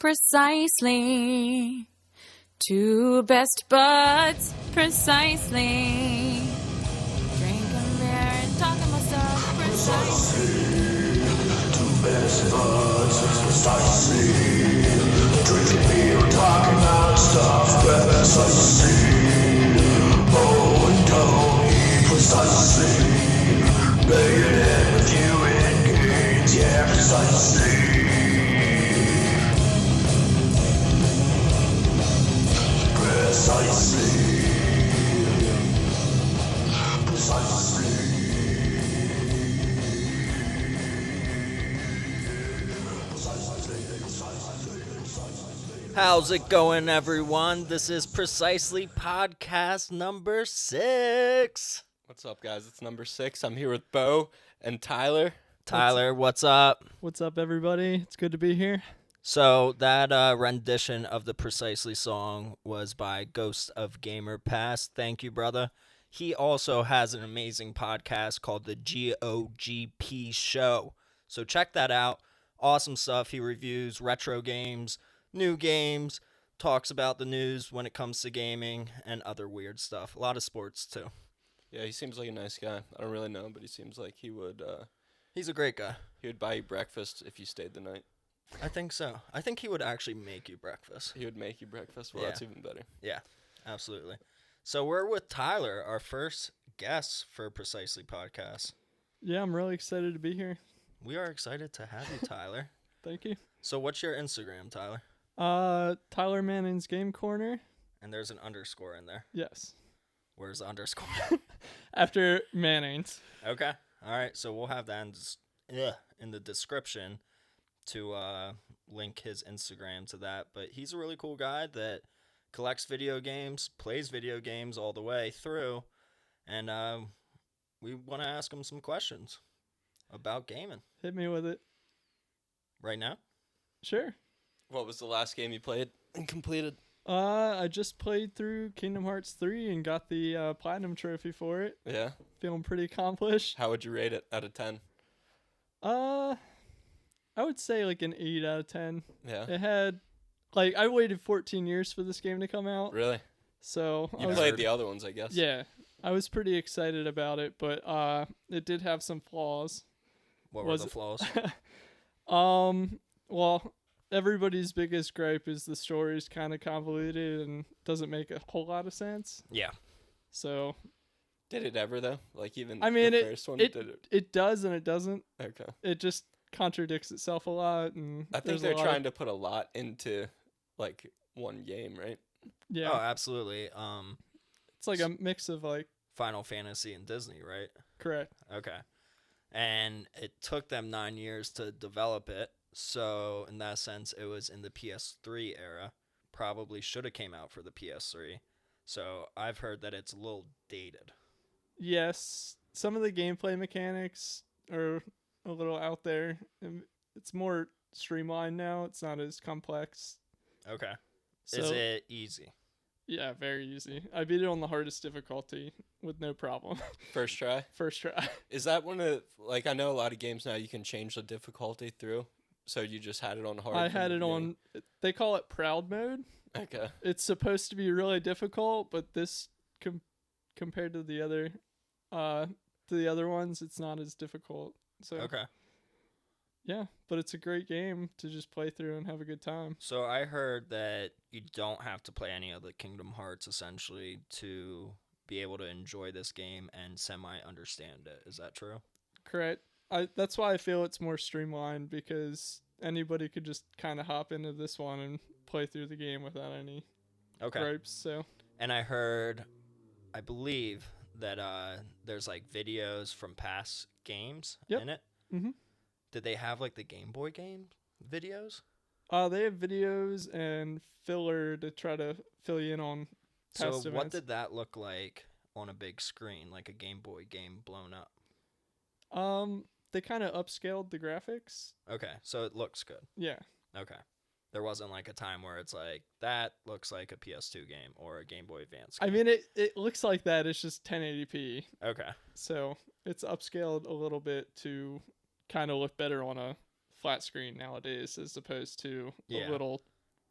precisely. Two best buds, precisely. Drinking beer and talking about stuff, precisely. Two best buds, precisely. Drinking beer and talking about stuff, precisely. Oh, and Tony, precisely. Playing and reviewing games, yeah, precisely. Precisely. How's it going, everyone? This is Precisely Podcast number 6. What's up, guys? It's number 6. I'm here with Bo and Tyler. Tyler, what's up? What's up, everybody? It's good to be here. So that rendition of the Precisely song was by Ghost of Gamer Past. Thank you, brother. He also has an amazing podcast called the GOGP Show. So check that out. Awesome stuff. He reviews retro games, new games, talks about the news when it comes to gaming, and other weird stuff. A lot of sports, too. Yeah, he seems like a nice guy. I don't really know him, but he seems like he would He's a great guy. buy you breakfast if you stayed the night. I think so. I think he would actually make you breakfast. He would make you breakfast? Well, Yeah. that's even better. Yeah, absolutely. So we're with Tyler, our first guest for Precisely Podcast. Yeah, I'm really excited to be here. We are excited to have you, Tyler. Thank you. So what's your Instagram, Tyler? Tyler Manning's Game Corner. And there's an underscore in there. Yes. Where's the underscore? After Manning's. Okay. All right. So we'll have that in the description to link his Instagram to that. But he's a really cool guy that collects video games, plays video games all the way through. And we want to ask him some questions about gaming. Hit me with it. Right now? Sure. What was the last game you played and completed? I just played through Kingdom Hearts 3 and got the Platinum Trophy for it. Yeah. Feeling pretty accomplished. How would you rate it out of 10? I would say like an 8 out of 10. Yeah. It had, I waited 14 years for this game to come out. Really? So You played the other ones, I guess. Yeah, I was pretty excited about it, but it did have some flaws. What were the flaws? Well, everybody's biggest gripe is the story's kind of convoluted and doesn't make a whole lot of sense. Yeah. So, Did it ever, though? Like, even I mean, the first one? Did it? it does and it doesn't. Okay. It just contradicts itself a lot, and I think they're trying to put a lot into, like, one game, right? Yeah, Oh, absolutely. it's like a mix of Final Fantasy and Disney, right? correct. Okay. And it took them 9 years to develop it. So in that sense, it was in the PS3 era. Probably should have came out for the PS3. So I've heard that it's a little dated. Yes, some of the gameplay mechanics are a little out there. It's more streamlined now. It's not as complex. Okay. So, Is it easy? Yeah, very easy. I beat it on the hardest difficulty with no problem. First try? First try. Is that one of, like, I know a lot of games now you can change the difficulty through. So you just had it on hard? I from had the it on, they call it proud mode. Okay. It's supposed to be really difficult, but this compared to the other ones, it's not as difficult. So Okay. yeah, but it's a great game to just play through and have a good time. So I heard that you don't have to play any of the Kingdom Hearts essentially to be able to enjoy this game and semi-understand it. Is that true? Correct. That's why I feel it's more streamlined, because anybody could just kind of hop into this one and play through the game without any Okay. gripes. So And I believe that there's like videos from past games Yep. in it. Mhm. Did they have like the Game Boy game videos? they have videos and filler to try to fill you in on So past what events. did that look like on a big screen, like a Game Boy game blown up? They kind of upscaled the graphics. Okay, so it looks good. Yeah. Okay. There wasn't like a time where it's like, that looks like a PS2 game or a Game Boy Advance I game. mean, it looks like that. It's just 1080p. Okay. So it's upscaled a little bit to kind of look better on a flat screen nowadays, as opposed to Yeah. a little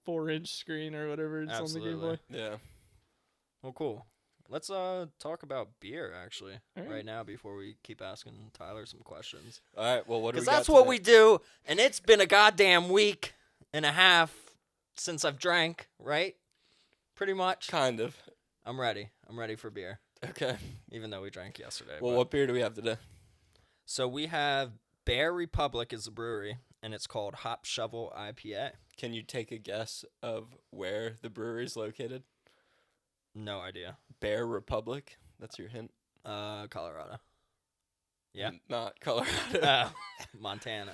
4-inch screen or whatever it's on the Game Absolutely. Boy. Yeah. Well, cool. Let's talk about beer actually All right. right now before we keep asking Tyler some questions. All right. Well, what do we Because got that's what today? we do, and it's been a goddamn week and a half since I've drank, right? Pretty much. Kind of. I'm ready. I'm ready for beer, Okay. even though we drank yesterday. Well, but- what beer do we have today? So we have Bear Republic is the brewery, and it's called Hop Shovel IPA. Can you take a guess of where the brewery is located? No idea. Bear Republic. That's your hint. Colorado. Yeah. Not Colorado. Montana.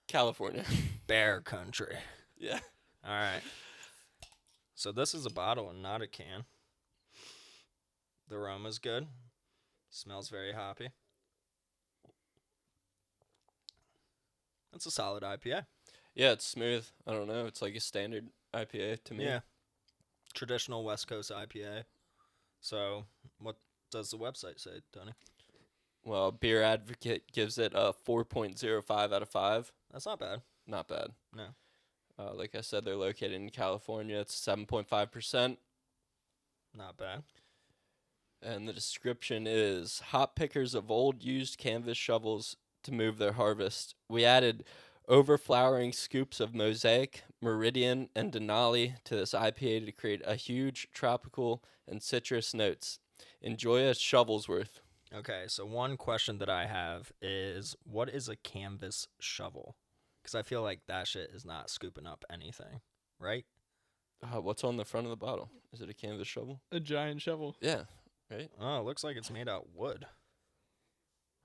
California. Bear country. Yeah. All right. So this is a bottle and not a can. The aroma's good. Smells very hoppy. It's a solid IPA. Yeah, it's smooth. I don't know. It's like a standard IPA to me. Yeah. Traditional West Coast IPA. So what does the website say, Tony? Well, Beer Advocate gives it a 4.05 out of 5. That's not bad. Not bad. No. Like I said, they're located in California. It's 7.5%. Not bad. And the description is hop pickers of old used canvas shovels to move their harvest. We added overflowering scoops of Mosaic, Meridian, and Denali to this IPA to create a huge tropical and citrus notes. Enjoy a shovel's worth. Okay, so one question that I have is, what is a canvas shovel? Because I feel like that shit is not scooping up anything, right? What's on the front of the bottle? Is it a canvas shovel? A giant shovel. Yeah, right? Oh, it looks like it's made out of wood.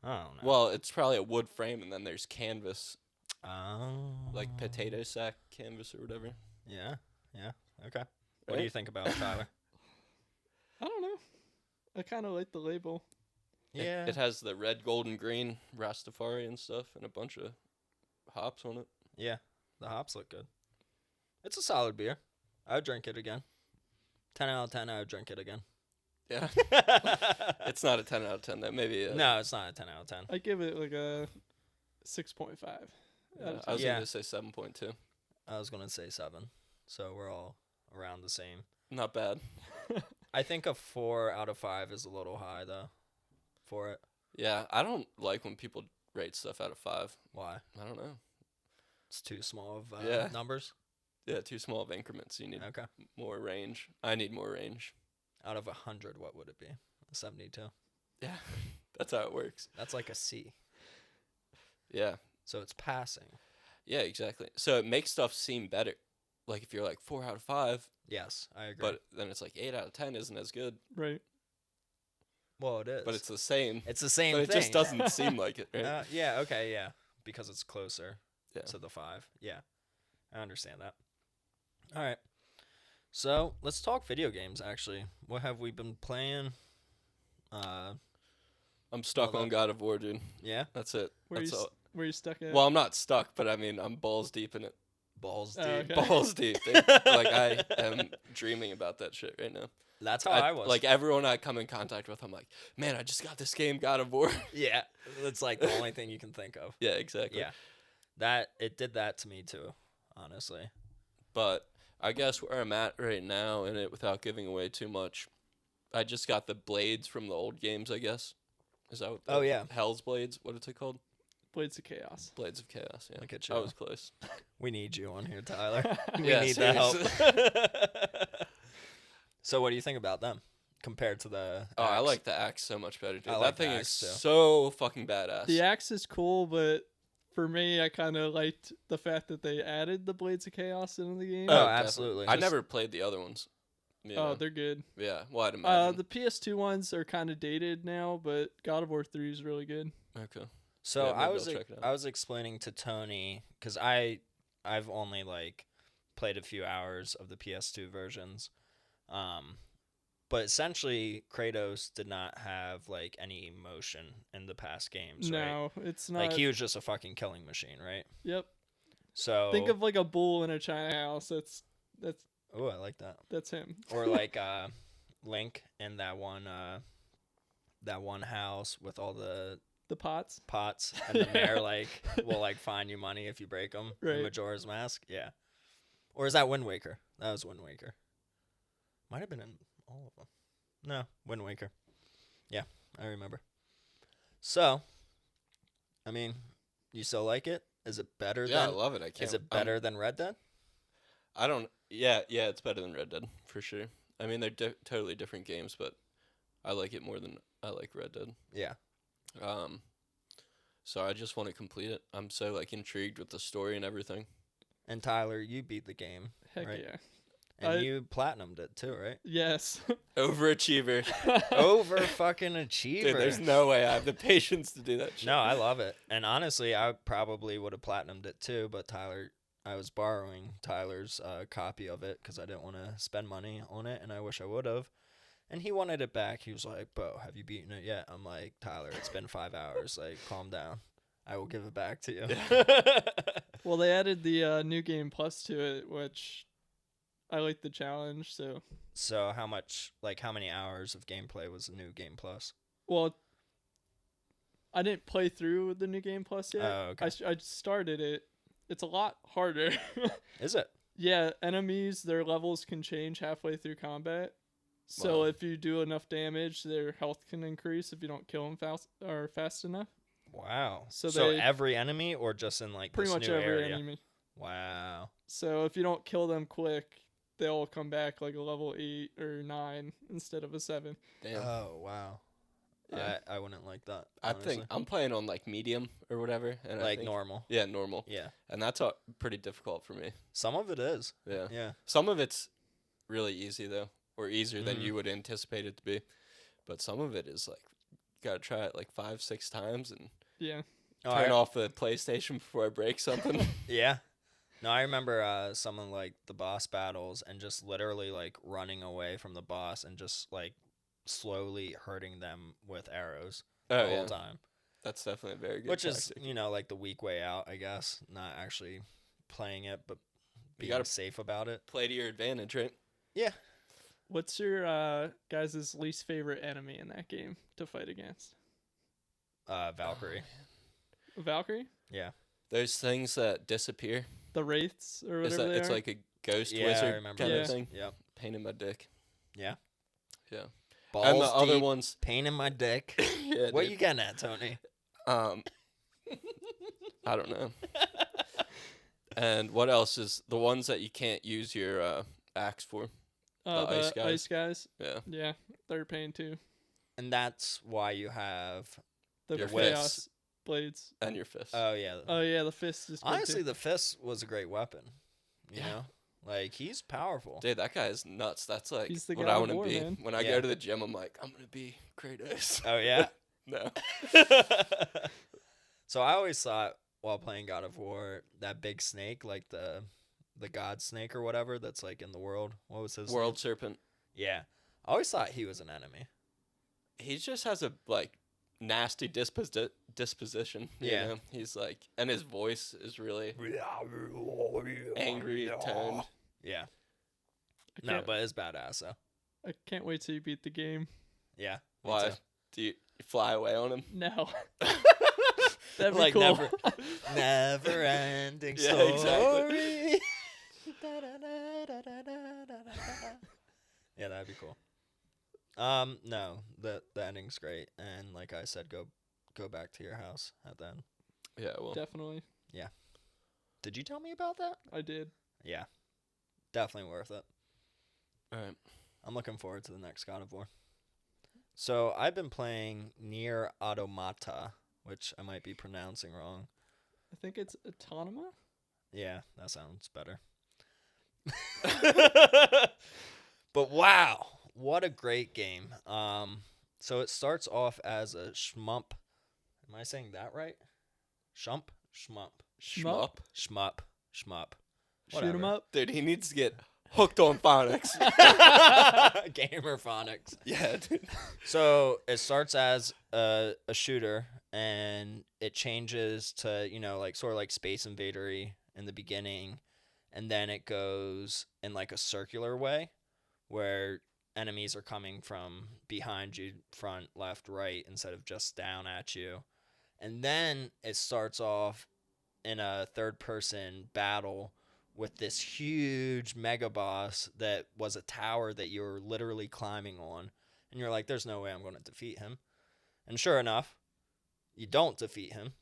I don't know. Well, it's probably a wood frame, and then there's canvas, Oh. like potato sack canvas or whatever. Yeah, yeah, okay. What do Right? you think about it, Tyler? I don't know. I kind of like the label. Yeah. It has the red, gold, and green Rastafari and stuff, and a bunch of hops on it. Yeah, the hops look good. It's a solid beer. I would drink it again. 10 out of 10, I would drink it again. Yeah. It's not a 10 out of 10, though. Maybe a, No, it's not a 10 out of 10. I give it like a 6.5. I was Yeah. going to say 7.2. I was going to say 7. So we're all around the same. Not bad. I think a 4 out of 5 is a little high, though, for it. Yeah, I don't like when people rate stuff out of 5. Why? I don't know. It's too small of Yeah. numbers? Yeah, too small of increments. You need Okay. more range. I need more range. Out of 100, what would it be? 72. Yeah, that's how it works. That's like a C. Yeah. So it's passing. Yeah, exactly. So it makes stuff seem better. Like if you're like 4 out of 5, Yes, I agree. but then it's like 8 out of 10 isn't as good. Right. well, it is. But it's the same. It's the same But it thing. just doesn't seem like it, right? Yeah, okay, yeah. Because it's closer Yeah. to the 5. Yeah. I understand that. All right. So let's talk video games, actually. What have we been playing? I'm stuck Well, on God of War, dude. Yeah? That's it. Where That's you all. where you stuck at? Well, I'm not stuck, but I mean, I'm balls deep in it. Balls Oh, deep. okay. Balls deep. Dude. Like I am dreaming about that shit right now. That's how I was. Like everyone I come in contact with, I'm like, man, I just got this game, God of War. yeah. It's like the only thing you can think of. Yeah, exactly. Yeah. It did that to me too, honestly. But I guess where I'm at right now in it, without giving away too much, I just got the blades from the old games, I guess. Is that what? Oh, yeah. Hell's Blades. What is it called? Blades of Chaos. Blades of Chaos. Yeah. Look at I you. was close. We need you on here, Tyler. we Yeah, need the help. seriously. So what do you think about them compared to the Oh, I Axe? like the axe so much better, dude. I That like the thing is axe, too. so fucking badass. The axe is cool, but for me, I kind of liked the fact that they added the Blades of Chaos into the game. Oh, definitely. absolutely. I Just- never played the other ones. You Oh, know? they're good. Yeah, well, I'd imagine. The PS2 ones are kind of dated now, but God of War 3 is really good. Okay. So Yeah, maybe I was I'll check it out. I was explaining to Tony because I've only like played a few hours of the PS2 versions, but essentially Kratos did not have like any emotion in the past games, right? No, it's not. Like he was just a fucking killing machine, right? Yep. So Think of like a bull in a China house. oh, I like that. That's him. Or like Link in that one house with all the The pots. pots, and the mayor like will like fine you money if you break them. Right. Majora's Mask, yeah. Or is that Wind Waker? That was Wind Waker. Might have been in all of them. No, Wind Waker. Yeah, I remember. So, I mean, you still like it? Is it better Yeah, I than love it. I can't. Is it better than Red Dead? I don't. Yeah, it's better than Red Dead for sure. I mean, they're totally different games, but I like it more than I like Red Dead. Yeah. So I just want to complete it. I'm so like intrigued with the story and everything. And Tyler, you beat the game, Heck right? yeah. And you platinumed it too, right? Yes. Overachiever. Over fucking achiever. Dude, there's no way I have the patience to do that shit. No, I love it. And honestly, I probably would have platinumed it too, but I was borrowing Tyler's copy of it because I didn't want to spend money on it, and I wish I would have. And he wanted it back. He was like, "Bo, have you beaten it yet?" I'm like, "Tyler, it's been 5 hours. Like, calm down. I will give it back to you." Well, they added the New Game Plus to it, which I like the challenge. So how many hours of gameplay was the New Game Plus? Well, I didn't play through the New Game Plus yet. Oh, okay. I started it. It's a lot harder. Is it? Yeah, enemies, their levels can change halfway through combat. So Wow. if you do enough damage, their health can increase if you don't kill them fast enough. Wow. So So they- every enemy or just in like Pretty this much new every area? enemy. Wow. So if you don't kill them quick, they'll come back like a level 8 or 9 instead of a 7. Damn. Oh, wow. Yeah. I wouldn't like that. I honestly. think I'm playing on like medium or whatever, and I like think, normal. Yeah, normal, Yeah. and that's pretty difficult for me. Some of it is. Yeah. Yeah. Some of it's really easy though, or easier than Mhm. you would anticipate it to be, but some of it is like you gotta try it like 5-6 times and Yeah. Oh, turn off the PlayStation before I break something. Yeah. No, I remember someone like the boss battles and just literally like running away from the boss and just like slowly hurting them with arrows the Oh whole yeah, time. that's definitely a very good. Which is, tactic. like the weak way out, I guess. Not actually playing it, but being gotta- safe about it. play to your advantage, right? Yeah. What's your guys' least favorite enemy in that game to fight against? Valkyrie. Valkyrie? Yeah. Those things that disappear. The Wraiths or It's whatever they it's are? like a ghost Yeah, I wizard remember kind Yeah. of thing. Yep. Pain in my dick. Yeah. Yeah. Balls And the other deep, ones. pain in my dick. Yeah, What dude. you getting at, Tony? I don't know. And what else is the ones that you can't use your axe for? the ice guys. ice guys. Yeah. Yeah, they're a pain too. And that's why you have. The Your chaos fists. blades. And your fist. Oh yeah. Oh yeah, the fist is good Honestly, too. the fist was a great weapon. You Yeah. know, like he's powerful. Dude, that guy is nuts. That's like He's the what God I of want to War, be. man. When I Yeah. go to the gym, I'm like, I'm gonna be Kratos. Oh yeah. No. So I always thought while playing God of War that big snake, like the god snake or whatever, that's like in the world. What was his World Serpent. name? Yeah, I always thought he was an enemy. He just has a like nasty disposition. You Yeah. know? He's like, and his voice is really angry toned. Yeah. I No, can't, but it's badass though. I can't wait till you beat the game. Yeah. me Why? too. Do you fly away on him? No. That'd be Like cool. never ending Yeah, story. exactly. Yeah, that'd be cool. No, the ending's great, and like I said, go back to your house at the end. Yeah, well. Definitely. Did you tell me about that? I did. Yeah, definitely worth it. All right. I'm looking forward to the next God of War. So I've been playing Nier Automata, which I might be pronouncing wrong. I think it's Autonoma. Yeah, that sounds better. But wow, what a great game. So it starts off as a shmup. Am I saying that right? Shmup? Shmup. Shmup? Shmup. Shmup. Shoot 'em Whatever. up. Dude, he needs to get hooked on phonics. Gamer phonics. Yeah, dude. So it starts as a shooter, and it changes to, like sort of like Space Invader-y in the beginning, and then it goes in like a circular way where enemies are coming from behind you, front, left, right, instead of just down at you. And then it starts off in a third-person battle with this huge mega boss that was a tower that you were literally climbing on. And you're like, there's no way I'm going to defeat him. And sure enough, you don't defeat him.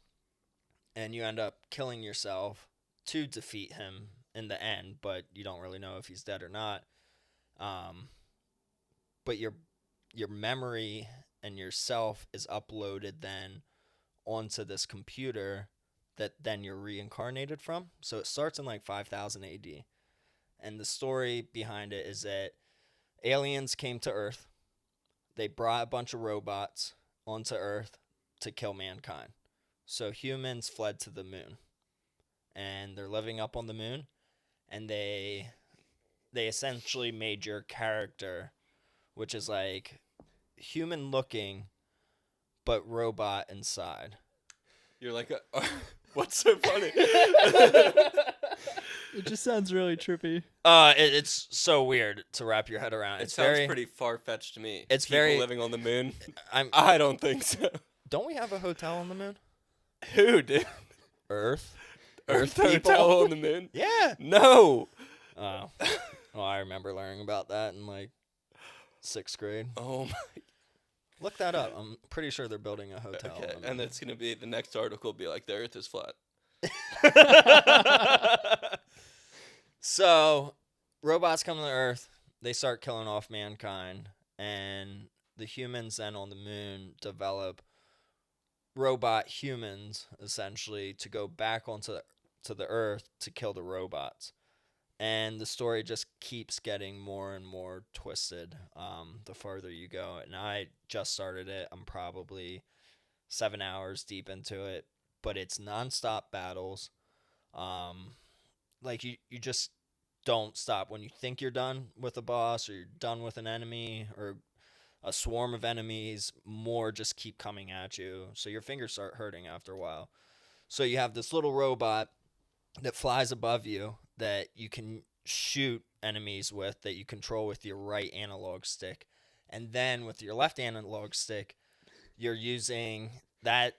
And you end up killing yourself to defeat him in the end, but you don't really know if he's dead or not. But your memory and yourself is uploaded then onto this computer that then you're reincarnated from. So it starts in like 5000 AD. And the story behind it is that aliens came to Earth. They brought a bunch of robots onto Earth to kill mankind. So humans fled to the moon. And they're living up on the moon. And they essentially made your character, which is like human looking, but robot inside. You're like, what's so funny? It just sounds really trippy. It's so weird to wrap your head around. It It's sounds very pretty far-fetched to me. It's People very- living on the moon. I'm. I don't think so. Don't we have a hotel on the moon? Who did? Earth. Earth people? Hotel on the moon? Yeah. No. Oh. Well, I remember learning about that in like 6th grade. Oh my. Look that up. I'm pretty sure they're building a hotel. Okay, on the and moon. it's gonna be the next article. Will be like the Earth is flat. So, robots come to Earth. They start killing off mankind, and the humans then on the moon develop robot humans essentially to go back onto the Earth to kill the robots. And the story just keeps getting more and more twisted the farther you go. And I just started it. I'm probably 7 hours deep into it, but it's nonstop battles. Like you just don't stop. When you think you're done with a boss or you're done with an enemy or a swarm of enemies, more just keep coming at you. So your fingers start hurting after a while. So you have this little robot that flies above you that you can shoot enemies with, that you control with your right analog stick. And then with your left analog stick, you're using that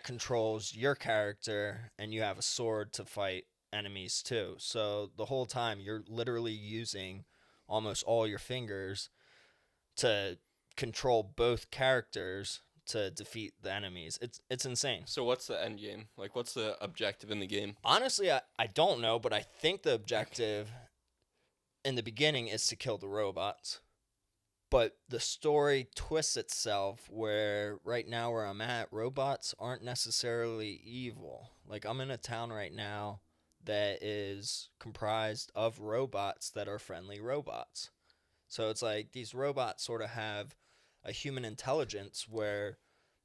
controls your character, and you have a sword to fight enemies too. So the whole time you're literally using almost all your fingers to control both characters to defeat the enemies. It's insane. So what's the end game? Like, what's the objective in the game? Honestly, I don't know, but I think the objective in the beginning is to kill the robots. But the story twists itself where right now where I'm at, robots aren't necessarily evil. Like, I'm in a town right now that is comprised of robots that are friendly robots. So it's like these robots sort of have a human intelligence where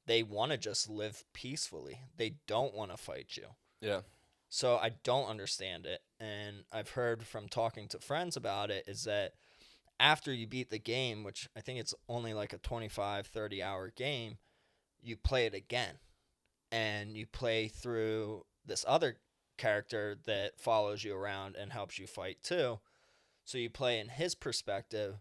they want to just live peacefully. They don't want to fight you. Yeah. So I don't understand it. And I've heard from talking to friends about it is that after you beat the game, which I think it's only like a 25, 30 hour game, you play it again. And you play through this other character that follows you around and helps you fight too. So you play in his perspective.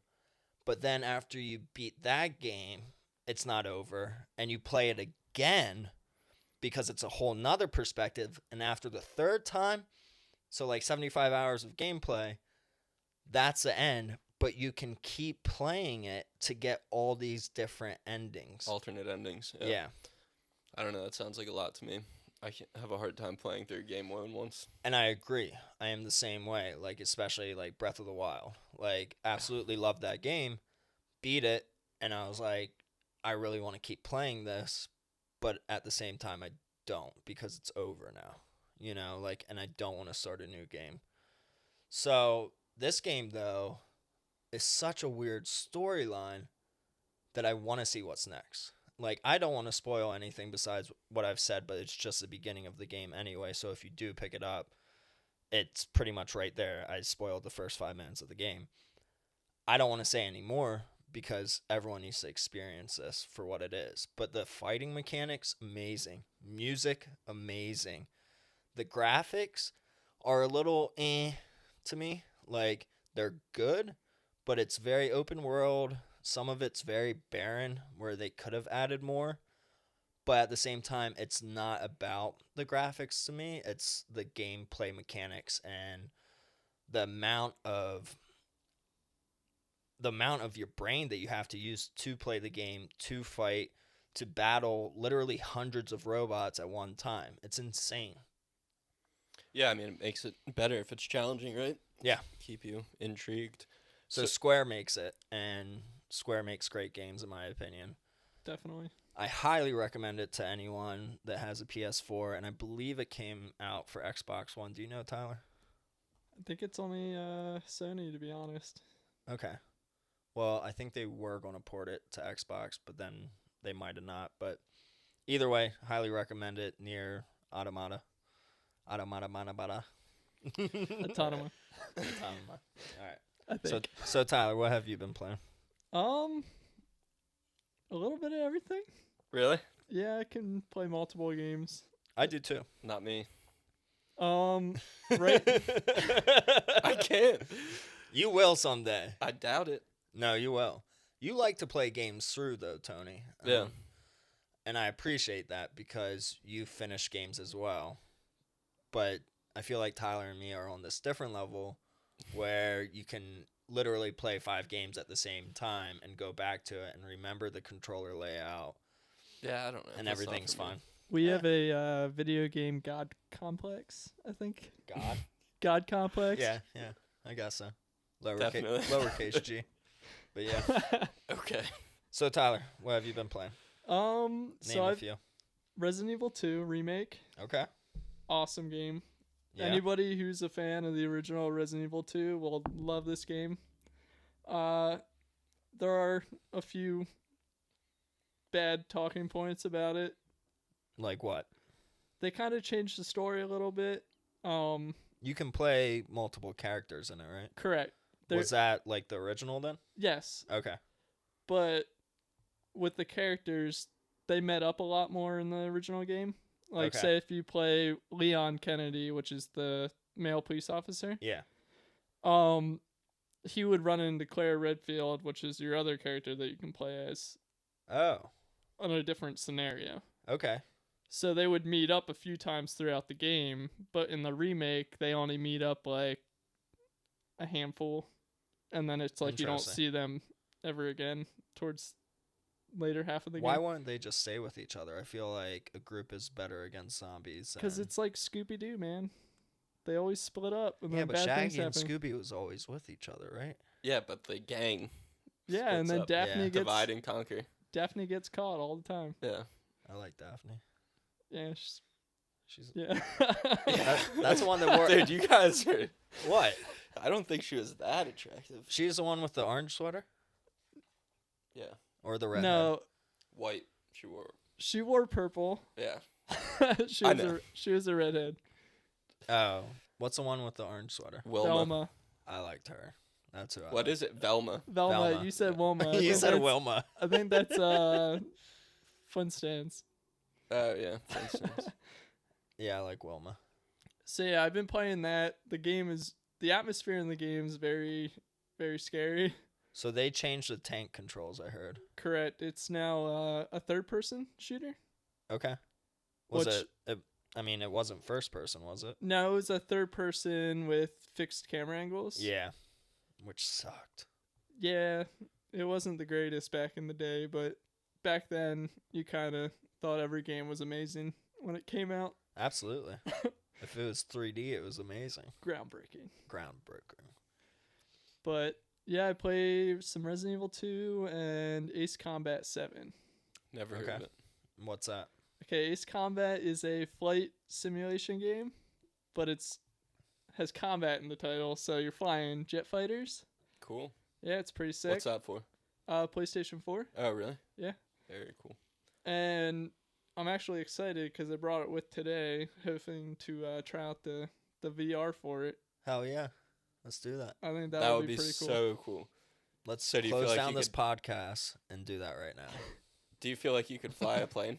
But then after you beat that game, it's not over. And you play it again because it's a whole nother perspective. And after the third time, so like 75 hours of gameplay, that's the end. But you can keep playing it to get all these different endings. Alternate endings. Yeah. I don't know. That sounds like a lot to me. I have a hard time playing through game more than once. And I agree. I am the same way. Like, especially like Breath of the Wild. Like, absolutely loved that game. Beat it. And I was like, I really want to keep playing this. But at the same time, I don't because it's over now. You know, like, and I don't want to start a new game. So this game, though, is such a weird storyline that I want to see what's next. Like, I don't want to spoil anything besides what I've said, but it's just the beginning of the game anyway. So if you do pick it up, it's pretty much right there. I spoiled the first 5 minutes of the game. I don't want to say any more because everyone needs to experience this for what it is. But the fighting mechanics, amazing. Music, amazing. The graphics are a little to me. Like, they're good, but it's very open world. Some of it's very barren where they could have added more. But at the same time, it's not about the graphics to me. It's the gameplay mechanics and the amount of your brain that you have to use to play the game, to fight, to battle literally hundreds of robots at one time. It's insane. Yeah, I mean, it makes it better if it's challenging, right? Yeah. Keep you intrigued. So Square makes it, and Square makes great games, in my opinion. Definitely. I highly recommend it to anyone that has a PS4, and I believe it came out for Xbox One. Do you know, Tyler? I think it's only Sony, to be honest. Okay. Well, I think they were going to port it to Xbox, but then they might have not. But either way, highly recommend it. Near Automata. Automata. Autonoma. Autonoma. All right. I think. So Tyler, what have you been playing? A little bit of everything. Really? Yeah, I can play multiple games. I do too. Not me. Right. I can't. You will someday. I doubt it. No, you will. You like to play games through, though, Tony. Yeah. And I appreciate that because you finish games as well. But I feel like Tyler and me are on this different level where you can literally play 5 games at the same time and go back to it and remember the controller layout, Yeah, I don't know. and That's not everything's for me. fine. We have a video game God complex, I think. God? God complex. Yeah, I guess so. Definitely. Lowercase G. But yeah. Okay. So, Tyler, what have you been playing? Name So a I've few. Resident Evil 2 remake. Okay. Awesome game. Yeah. Anybody who's a fan of the original Resident Evil 2 will love this game. There are a few bad talking points about it. Like what? They kind of changed the story a little bit. You can play multiple characters in it, right? Correct. Was that like the original then? Yes, Okay. but with the characters, they met up a lot more in the original game. Like, Okay. say if you play Leon Kennedy, which is the male police officer, Yeah. he would run into Claire Redfield, which is your other character that you can play as, Oh. in a different scenario. Okay. So they would meet up a few times throughout the game, but in the remake, they only meet up like a handful, and then it's like you don't Interesting. see them ever again towards later half of the Why game. wouldn't they just stay with each other? I feel like a group is better against zombies. Because than- it's like Scooby Doo, man. They always split up, and yeah, then but bad things Shaggy and happen. Scooby was always with each other, right? Yeah, but the gang Yeah, and splits then up. Daphne Yeah. gets divide and conquer. Daphne gets caught all the time. Yeah. I like Daphne. Yeah, She's yeah. that's the one that wore. Dude, you guys are. What? I don't think she was that attractive. She's the one with the orange sweater Yeah. or the red? No, White. She wore. she wore purple. Yeah. she I was know. she was a redhead. Oh, what's the one with the orange sweater? Wilma. Velma. I liked her. That's who. I What liked. is it? Velma. Velma. Velma. You said Wilma. I You think said that's- Wilma. I think that's Fun Stands. Oh, yeah. For instance. Yeah, I like Wilma. So yeah, I've been playing that. The atmosphere in the game is very, very scary. So they changed the tank controls. I heard. Correct. It's now a third-person shooter. Okay. Was Which- it? I mean, it wasn't first person, was it? No, it's a third-person with fixed camera angles. Yeah. Which sucked. Yeah, it wasn't the greatest back in the day, but back then you kind of thought every game was amazing when it came out. Absolutely. If it was 3D, it was amazing. Groundbreaking. Groundbreaking. But yeah, I played some Resident Evil 2 and Ace Combat 7. Never heard Okay. of it. What's that? Okay, Ace Combat is a flight simulation game, but has combat in the title, so you're flying jet fighters. Cool. Yeah, it's pretty sick. What's that for? PlayStation 4. Oh, really? Yeah. Very cool. And I'm actually excited because I brought it with today, hoping to try out the VR for it. Hell yeah. Let's do that. I think That would would be pretty cool. so cool. Let's So do you feel close like down you this could- podcast and do that right now. Do you feel like you could fly a plane?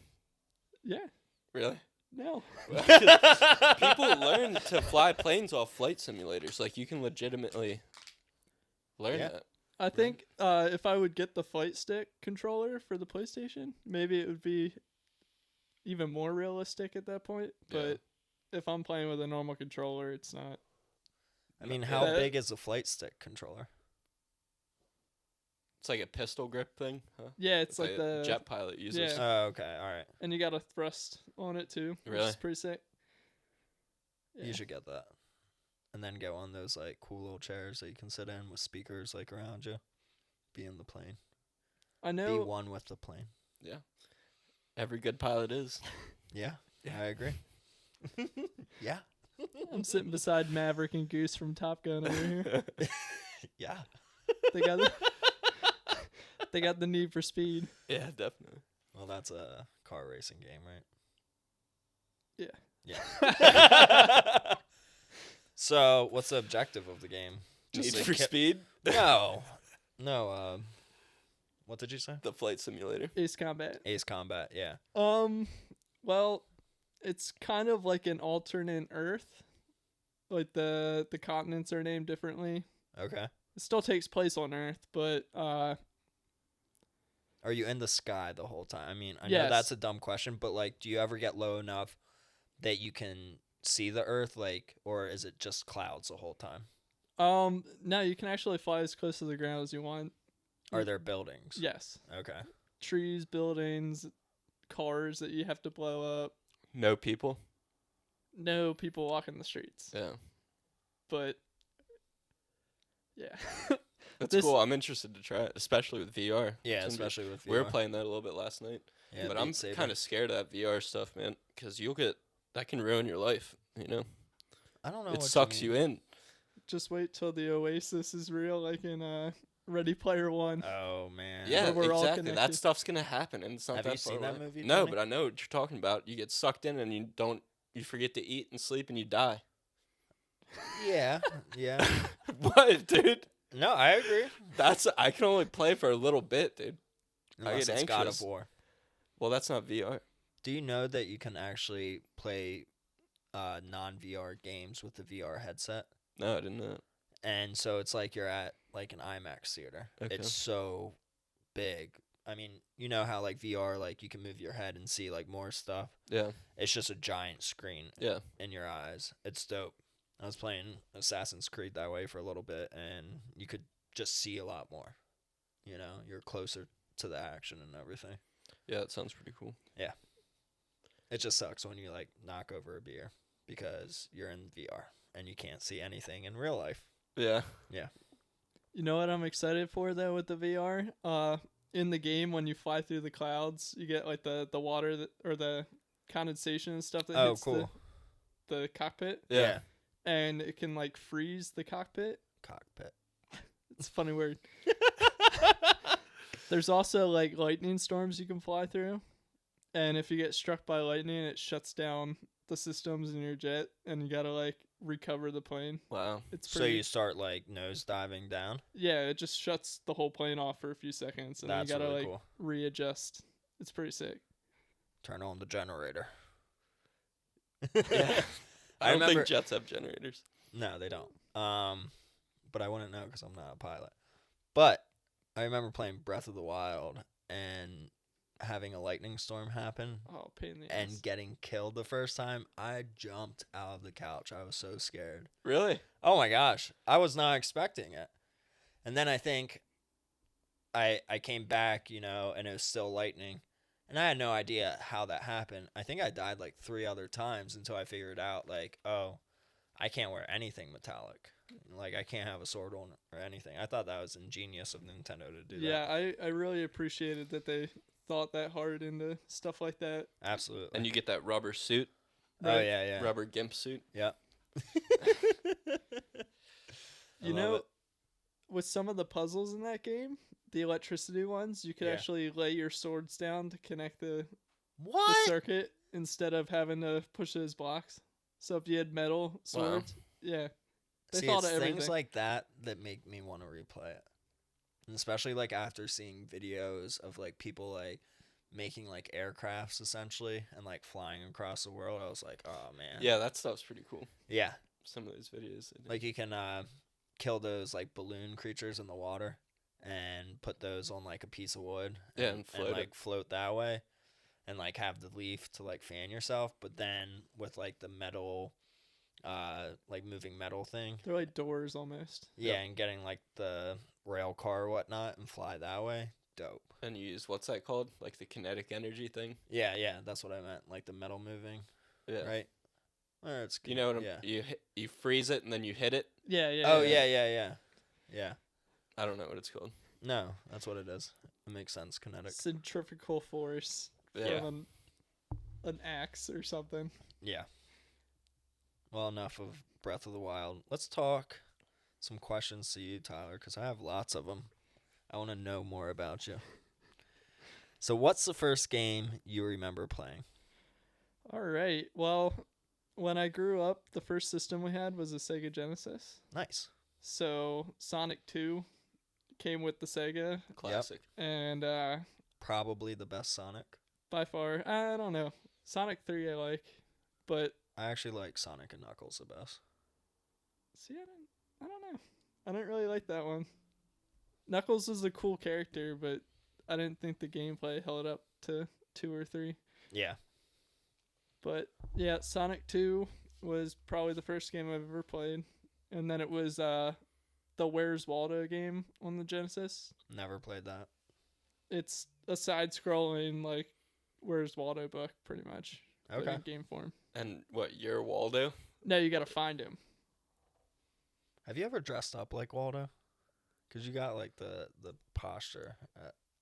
Yeah. Really? No. People learn to fly planes off flight simulators. Like, you can legitimately learn Yeah. that. I think if I would get the flight stick controller for the PlayStation, maybe it would be even more realistic at that point. Yeah. But if I'm playing with a normal controller, it's not. I mean, how That- big is a flight stick controller? It's like a pistol grip thing, huh? Yeah, it's like a the jet pilot uses. Yeah. Oh, okay, all right. and you got a thrust on it too, which Really? is pretty sick. Yeah. You should get that, and then get one of those like cool little chairs that you can sit in with speakers like around you. Be in the plane. I Be know. one with the plane. Yeah. Every good pilot is. Yeah, I agree. Yeah, I'm sitting beside Maverick and Goose from Top Gun over here. yeah. They got they got the Need for Speed. Yeah, definitely. Well, that's a car racing game, right? Yeah. Yeah. So, what's the objective of the game? Need to for ki- Speed, No, no. What did you say? the flight simulator. Ace Combat. Ace Combat. Yeah. Well, it's kind of like an alternate Earth. Like the continents are named differently. Okay. It still takes place on Earth, but Are you in the sky the whole time? I mean, I know Yes. that's a dumb question, but like, do you ever get low enough that you can see the Earth, like, or is it just clouds the whole time? no, you can actually fly as close to the ground as you want. Are there buildings? Yes. Okay. Trees, buildings, cars that you have to blow up. No people. No people walking the streets. Yeah. But yeah. That's This- cool. I'm interested to try it, especially with VR. Yeah, It's gonna be- especially with VR. We were playing that a little bit last night. Yeah, but Beat I'm Saber. kind of scared of that VR stuff, man, because that can ruin your life. You know, I don't know. it what sucks you you in. Just wait till the Oasis is real, like in Ready Player One. Oh man. Yeah, we're all exactly. That connected. stuff's gonna happen, and it's not Have that you far seen that away. movie, No, Tony? but I know what you're talking about. You get sucked in, and you forget to eat and sleep, and you die. Yeah. Yeah. What, dude? No, I agree. I can only play for a little bit, dude. Unless get it's God of anxious. War. Well, that's not VR. Do you know that you can actually play non-VR games with the VR headset? No, I didn't know. And so it's like you're at like an IMAX theater. Okay. It's so big. I mean, you know how like VR, like you can move your head and see like more stuff. Yeah, It's just a giant screen yeah. in your eyes. It's dope. I was playing Assassin's Creed that way for a little bit, and you could just see a lot more. You know, you're closer to the action and everything. Yeah, it sounds pretty cool. It just sucks when you like knock over a beer because you're in VR and you can't see anything in real life. Yeah. You know what I'm excited for though with the VR? In the game when you fly through the clouds, you get like the water that, or the condensation and stuff that Oh, hits cool. the cockpit, Yeah. and it can like freeze the cockpit. Cockpit. It's a funny word. There's also like lightning storms you can fly through, and if you get struck by lightning, it shuts down the systems in your jet, and you gotta like recover the plane. Wow. It's So pretty. you start like nose diving down. Yeah, it just shuts the whole plane off for a few seconds, and That's then you gotta really like cool. readjust. It's pretty sick. Turn on the generator. Yeah. I don't remember- think jets have generators. No, they don't. But I wouldn't know because I'm not a pilot. But I remember playing Breath of the Wild and having a lightning storm happen Oh, pain in the and ass. getting killed the first time. I jumped out of the couch. I was so scared. Really? Oh my gosh, I was not expecting it. And then I think I came back, you know, and it was still lightning. And I had no idea how that happened. I think I died like 3 other times until I figured out like, oh, I can't wear anything metallic. Like I can't have a sword on or anything. I thought that was ingenious of Nintendo to do that. Yeah, I really appreciated that they thought that hard into stuff like that. Absolutely. And you get that rubber suit, oh Right. yeah, yeah. rubber gimp suit. Yeah. You love know, it. with some of the puzzles in that game, the electricity ones, you could Yeah. actually lay your swords down to connect the What? circuit instead of having to push those blocks. So if you had metal swords, yeah, they See, thought it's of everything. things like that that make me want to replay it, and especially like after seeing videos of like people like making like aircrafts essentially and like flying across the world. I was like, oh man. Yeah, that stuff's pretty cool. Yeah. Some of those videos. they do. Like you can kill those like balloon creatures in the water and put those on like a piece of wood. Yeah, and float it. like float that way, and like have the leaf to like fan yourself. But then with like the metal like moving metal thing. They're like doors almost. Yeah, and getting like the rail car or whatnot and fly that way. Dope. And you use what's that called? Like the kinetic energy thing. Yeah, that's what I meant. Like the metal moving, Yeah. right? It's You know what? yeah. You freeze it and then you hit it. Yeah, yeah. Oh yeah. Yeah. I don't know what it's called. No, that's what it is. It makes sense. Kinetic. Centrifugal force. Yeah. From an axe or something. Yeah. Well, enough of Breath of the Wild. Let's talk some questions to you, Tyler, because I have lots of them. I want to know more about you. So, what's the first game you remember playing? All right. Well, when I grew up, the first system we had was a Sega Genesis. Nice. So Sonic 2 came with the Sega, Classic. and Probably the best Sonic. by far, I don't know. Sonic 3 I like, but I actually like Sonic and Knuckles the best. see, I don't know. I didn't really like that one. Knuckles was a cool character, but I didn't think the gameplay held up to 2 or 3. Yeah. But yeah, Sonic 2 was probably the first game I've ever played. And then it was the Where's Waldo game on the Genesis. Never played that. It's a side-scrolling, like, Where's Waldo book, pretty much. but Okay. in game form. And what, you're Waldo? No, you gotta find him. Have you ever dressed up like Waldo? Because you got like the posture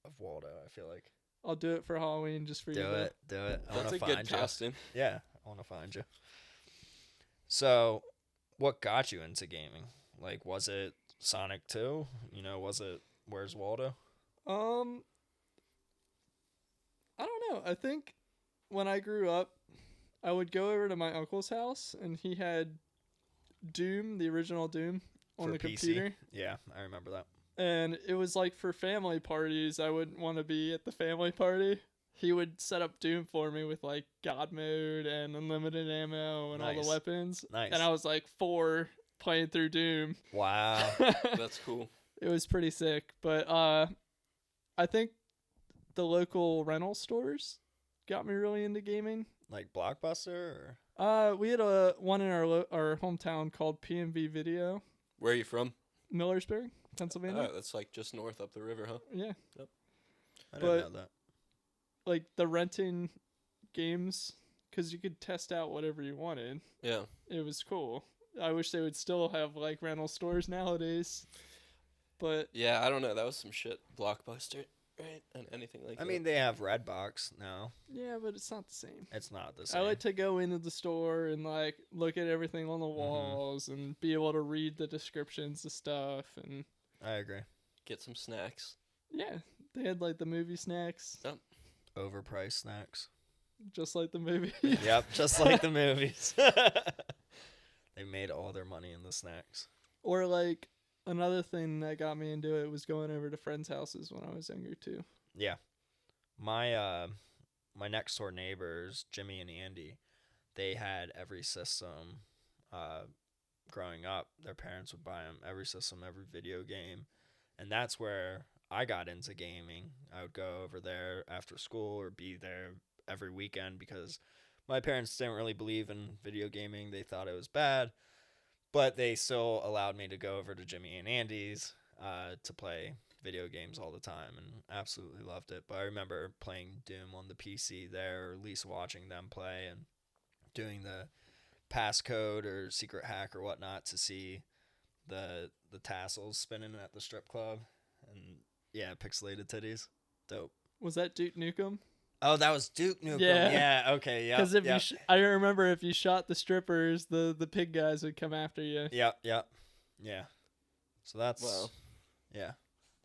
of Waldo, I feel like. I'll do it for Halloween just for you. Do though. it. I That's want a to good find you. costume. Yeah, I want to find you. So, what got you into gaming? Like, was it Sonic 2? Was it Where's Waldo? I don't know. I think when I grew up, I would go over to my uncle's house, and he had Doom, the original Doom, on For the PC? computer. Yeah, I remember that. And it was like for family parties, I wouldn't want to be at the family party. He would set up Doom for me with like God mode and unlimited ammo and all Nice. the weapons. Nice. And I was like 4 playing through Doom. Wow. That's cool. It was pretty sick. But I think the local rental stores got me really into gaming. Like Blockbuster? Or? We had one in our hometown called PMV Video, Where are you from? Millersburg, Pennsylvania. Oh, that's like just north up the river, huh? Yeah. I didn't But- know that. Like the renting games, because you could test out whatever you wanted. Yeah. It was cool. I wish they would still have like rental stores nowadays. But Yeah, I don't know. That was some shit. Blockbuster, right? And anything like I that. mean, they have Redbox now. yeah, but it's not the same. It's not the same. I like to go into the store and like look at everything on the Mm-hmm. walls and be able to read the descriptions of stuff, and I agree. Get some snacks. yeah, they had like the movie snacks, Overpriced snacks. just like the movie. Yep, just like the movies. They made all their money in the snacks. Or like another thing that got me into it was going over to friends' houses when I was younger too. Yeah. My my next door neighbors, Jimmy and Andy, they had every system growing up. Their parents would buy them every system, every video game. And that's where I got into gaming. I would go over there after school or be there every weekend because my parents didn't really believe in video gaming. They thought it was bad, but they still allowed me to go over to Jimmy and Andy's to play video games all the time and absolutely loved it. But I remember playing Doom on the PC there, or at least watching them play and doing the passcode or secret hack or whatnot to see the tassels spinning at the strip club and yeah, pixelated titties. Dope. Was that Duke Nukem? Oh, that was Duke Nukem. Yeah. Yeah. Okay. Yeah. Because if I remember if you shot the strippers, the pig guys would come after you. Yeah. So that's Wow. yeah,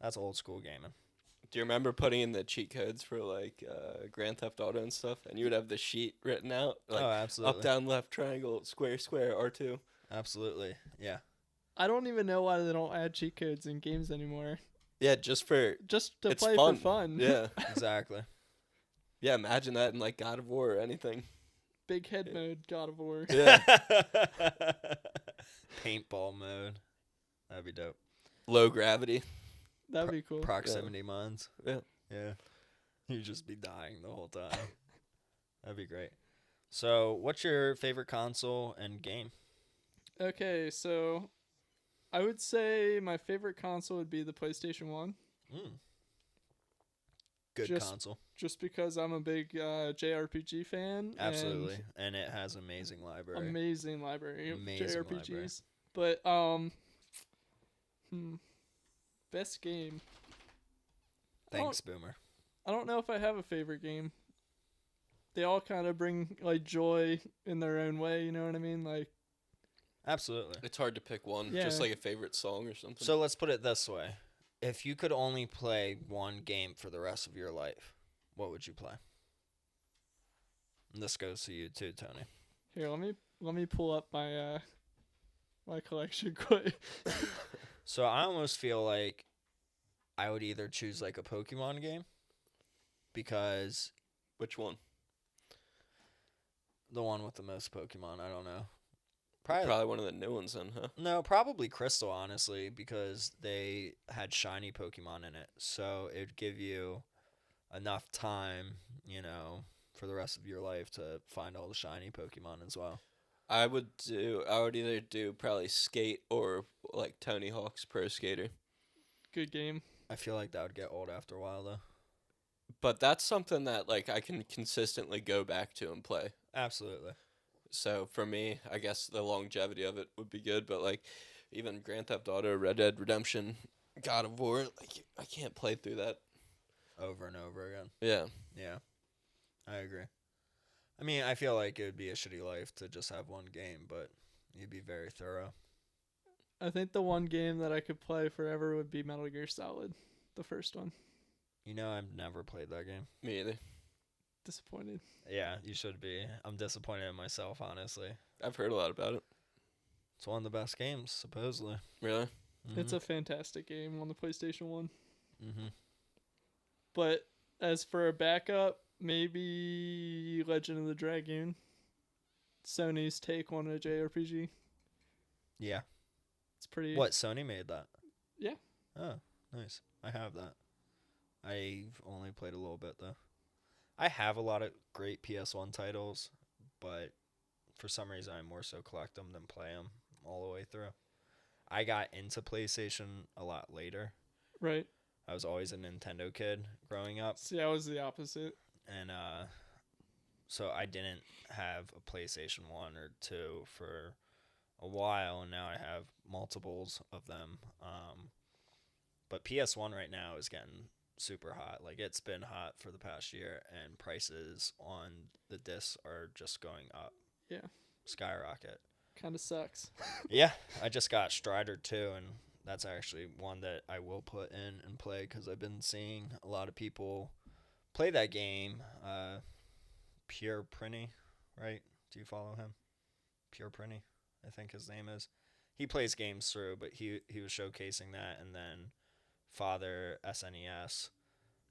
that's old school gaming. Do you remember putting in the cheat codes for like Grand Theft Auto and stuff? And you would have the sheet written out, like Oh, absolutely. up, down, left, triangle, square, square, R2. Absolutely. Yeah. I don't even know why they don't add cheat codes in games anymore. Yeah, just for Just to it's play fun. for fun. Yeah, Exactly. yeah. Imagine that in like God of War or anything. Big head mode, God of War. Yeah, Paintball mode. That'd be dope. low gravity. That'd be cool. Proximity mines. Yeah. Yeah. You'd just be dying the whole time. That'd be great. So, what's your favorite console and game? Okay, so I would say my favorite console would be the PlayStation 1. Good Just- console. Just because I'm a big JRPG fan. Absolutely. And it has amazing And library. amazing library of Amazing JRPGs. library. But, best game. Thanks, Boomer. I don't know if I have a favorite game. They all kind of bring, like, joy in their own way, you know what I mean? Like, Absolutely. It's hard to pick one, Yeah. just like a favorite song or something. So let's put it this way. If you could only play one game for the rest of your life, what would you play? And this goes to you too, Tony. here, let me pull up my my collection quick. So I almost feel like I would either choose like a Pokemon game because Which one? the one with the most Pokemon, I don't know. Probably one of the new ones then, huh? No, probably Crystal, honestly, because they had shiny Pokemon in it. So it'd give you enough time, for the rest of your life to find all the shiny Pokemon as well. I would either do probably Skate or like Tony Hawk's Pro Skater. Good game. I feel like that would get old after a while, though. But that's something that like I can consistently go back to and play. Absolutely. So for me, I guess the longevity of it would be good, but like even Grand Theft Auto, Red Dead Redemption, God of War, like I can't play through that. Over and over again. Yeah. Yeah. I agree. I mean, I feel like it would be a shitty life to just have one game, but you'd be very thorough. I think the one game that I could play forever would be Metal Gear Solid, the first one. I've never played that game. Me either. Disappointed. Yeah, you should be. I'm disappointed in myself, honestly. I've heard a lot about it. It's one of the best games, supposedly. Really? It's a fantastic game on the PlayStation 1. Mm-hmm. But as for a backup, maybe Legend of the Dragoon. Sony's take on a JRPG. Yeah. It's pretty. What, Sony made that? Yeah. Oh, nice. I have that. I've only played a little bit, though. I have a lot of great PS1 titles, but for some reason I more so collect them than play them all the way through. I got into PlayStation a lot later. Right. I was always a Nintendo kid growing up, See, I was the opposite. and so I didn't have a PlayStation 1 or 2 for a while, and now I have multiples of them. But PS1 right now is getting super hot. Like, it's been hot for the past year, and prices on the discs are just going up. Yeah. Skyrocket. Kind of sucks. Yeah, I just got Strider 2, and that's actually one that I will put in and play because I've been seeing a lot of people play that game. Pure Prinny, right? Do you follow him? Pure Prinny, I think his name is. He plays games through, but he was showcasing that, and then Father SNES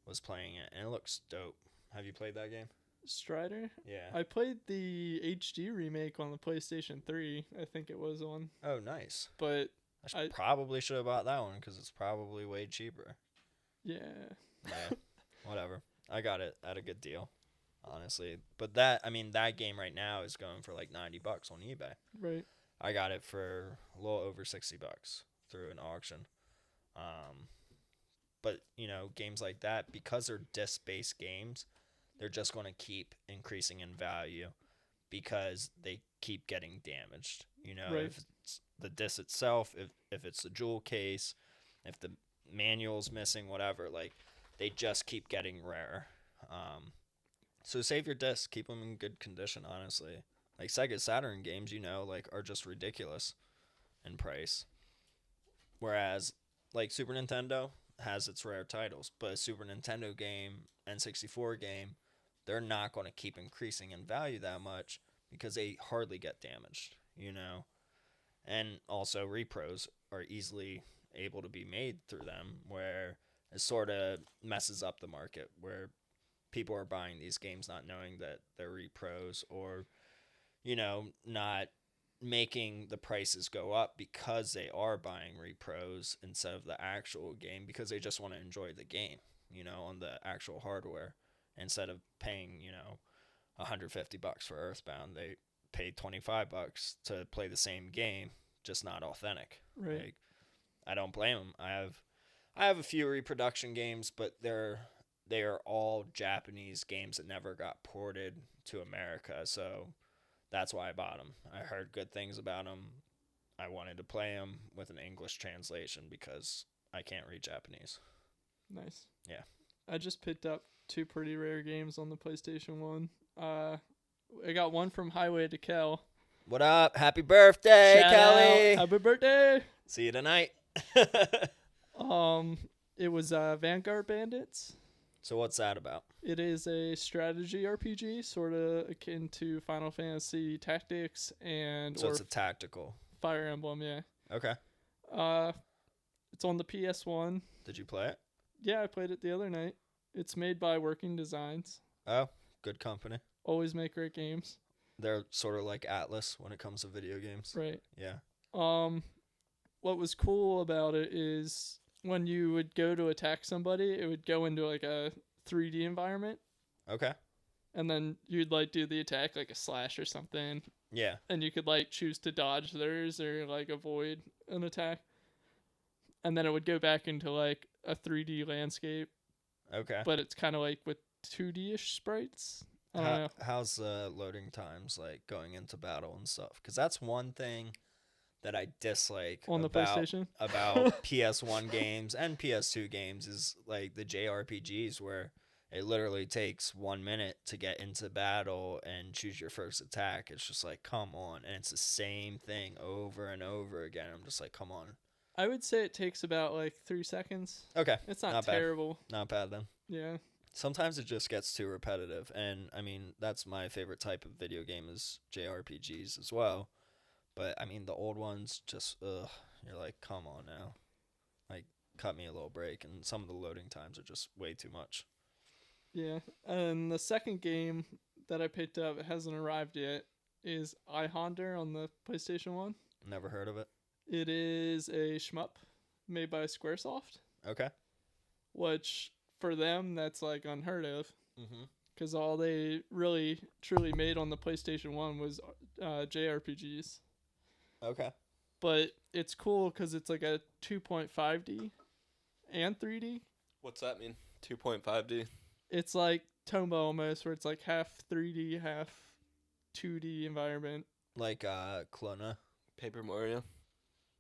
was playing it, and it looks dope. Have you played that game? Strider? Yeah. I played the HD remake on the PlayStation 3. I think it was on. Oh, nice. But I probably should have bought that one because it's probably way cheaper. yeah. Yeah, whatever. I got it at a good deal, honestly. But that game right now is going for like $90 on eBay. Right. I got it for a little over $60 through an auction. But games like that, because they're disc-based games, they're just going to keep increasing in value because they keep getting damaged. Right. If it's the disc itself, if it's the jewel case, if the manual's missing, whatever, like they just keep getting rarer. So save your discs, keep them in good condition. Honestly, like Sega Saturn games, are just ridiculous in price. Whereas, like Super Nintendo has its rare titles, but a Super Nintendo game, N64 game, they're not going to keep increasing in value that much because they hardly get damaged, And also repros are easily able to be made through them, where it sort of messes up the market, where people are buying these games not knowing that they're repros, or not making the prices go up because they are buying repros instead of the actual game because they just want to enjoy the game, on the actual hardware instead of paying, $150 for Earthbound. pay $25 to play the same game, just not authentic. Right. Like, I don't blame them. I have a few reproduction games, but they are all Japanese games that never got ported to America, so that's why I bought them. I heard good things about them. I wanted to play them with an English translation because I can't read Japanese. Nice. Yeah. I just picked up 2 pretty rare games on the PlayStation 1. I got one from Highway to Kel. What up? Happy birthday, Shout Kelly! out. Happy birthday! See you tonight. It was Vanguard Bandits. So what's that about? It is a strategy RPG, sort of akin to Final Fantasy Tactics and So or it's a tactical. Fire Emblem, yeah. Okay. It's on the PS1. Did you play it? Yeah, I played it the other night. It's made by Working Designs. Oh, good company. Always make great games. They're sort of like Atlas when it comes to video games. Right. Yeah. What was cool about it is when you would go to attack somebody, it would go into like a 3D environment, Okay. and then you'd like do the attack like a slash or something, Yeah. and you could like choose to dodge theirs or like avoid an attack, and then it would go back into like a 3D landscape, Okay. but it's kind of like with 2D-ish sprites. I don't know. How's the loading times like going into battle and stuff? Because that's one thing that I dislike On the about PlayStation? about PS1 games and PS2 games is like the JRPGs where it literally takes 1 minute to get into battle and choose your first attack. It's just like, come on. And it's the same thing over and over again. I'm just like, come on. I would say it takes about like 3 seconds. Okay. It's not Not bad. terrible. Not bad then. Yeah. Sometimes it just gets too repetitive, and I mean that's my favorite type of video game is JRPGs as well. But I mean the old ones just you're like, come on now, like cut me a little break, and some of the loading times are just way too much. Yeah. And the second game that I picked up, it hasn't arrived yet, is iHonder on the PlayStation 1. Never heard of it. It is a shmup made by Squaresoft, Okay. which for them that's like unheard of Mm-hmm. because all they really truly made on the PlayStation 1 was JRPGs. Okay. But it's cool because it's like a 2.5D and 3D. What's that mean? 2.5D. It's like Tomba almost, where it's like half 3D, half 2D environment. Like Clona. Paper Mario.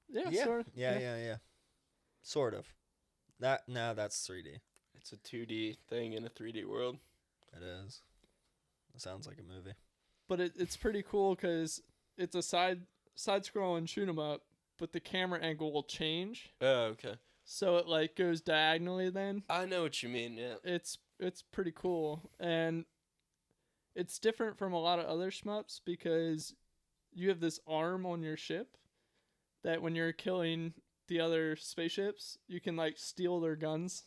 Yeah, sort of. Yeah. Sort of. That's 3D. It's a 2D thing in a 3D world. It is. It sounds like a movie. But it's pretty cool because it's a side-scrolling shoot 'em up, but the camera angle will change, Oh, okay. so it like goes diagonally. Then I know what you mean, yeah. it's pretty cool, and it's different from a lot of other shmups because you have this arm on your ship that when you're killing the other spaceships, you can like steal their guns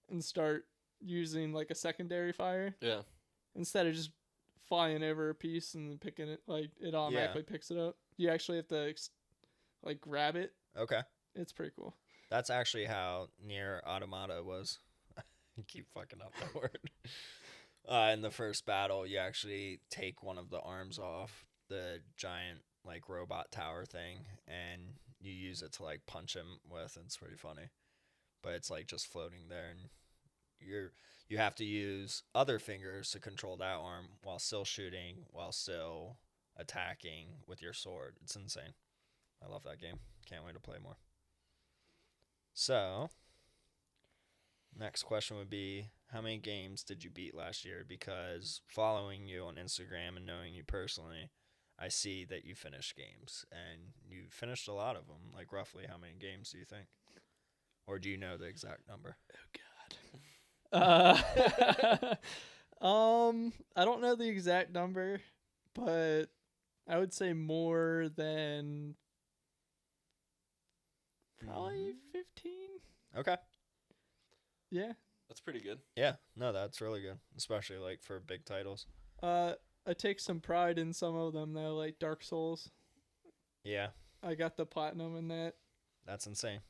and start using like a secondary fire Yeah. instead of just flying over a piece and picking it, like it automatically picks it up. You actually have to like grab it. Okay. It's pretty cool. That's actually how Nier Automata was. I keep fucking up that word. In the first battle, you actually take one of the arms off the giant like robot tower thing, and you use it to like punch him with. And it's pretty funny, but it's like just floating there, and you have to use other fingers to control that arm while still shooting, while still attacking with your sword. It's insane. I love that game. Can't wait to play more. So, next question would be, how many games did you beat last year? Because following you on Instagram and knowing you personally, I see that you finished games, and you finished a lot of them. Like, roughly how many games do you think? Or do you know the exact number? I don't know the exact number, but I would say more than probably 15. Okay. Yeah. That's pretty good. Yeah, no, that's really good, especially like for big titles. I take some pride in some of them though, like Dark Souls. Yeah, I got the platinum in that. that's insane.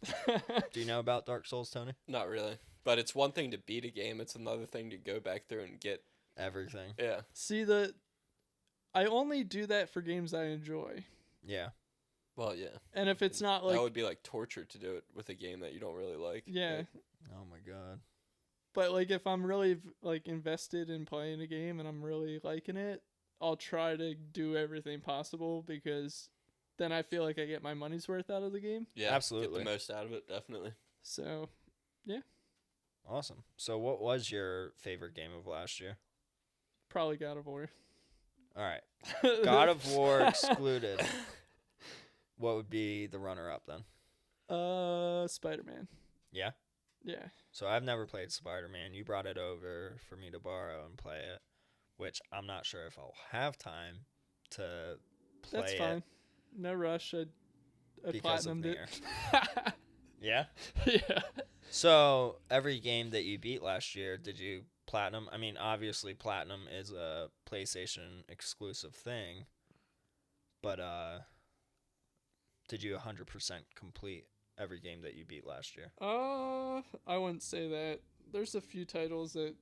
Do you know about Dark Souls, Tony? Not really. But it's one thing to beat a game. It's another thing to go back through and get. Everything. Yeah. See, I only do that for games I enjoy. Yeah. Well, yeah. And if it's not like that would be like torture to do it with a game that you don't really like. yeah, Like, Oh my god. but like if I'm really like invested in playing a game and I'm really liking it, I'll try to do everything possible because then I feel like I get my money's worth out of the game. yeah, Absolutely. Get the most out of it, definitely. So, Awesome. So what was your favorite game of last year? probably God of War. All right. God of War excluded. What would be the runner-up then? Spider-Man. Yeah. Yeah. So I've never played Spider-Man. You brought it over for me to borrow and play it, which I'm not sure if I'll have time to play That's fine. it No rush. I because of platinumed me. it. Yeah. Yeah. So every game that you beat last year, did you platinum? I mean, obviously platinum is a PlayStation exclusive thing, but did you 100% complete every game that you beat last year? I wouldn't say that. There's a few titles that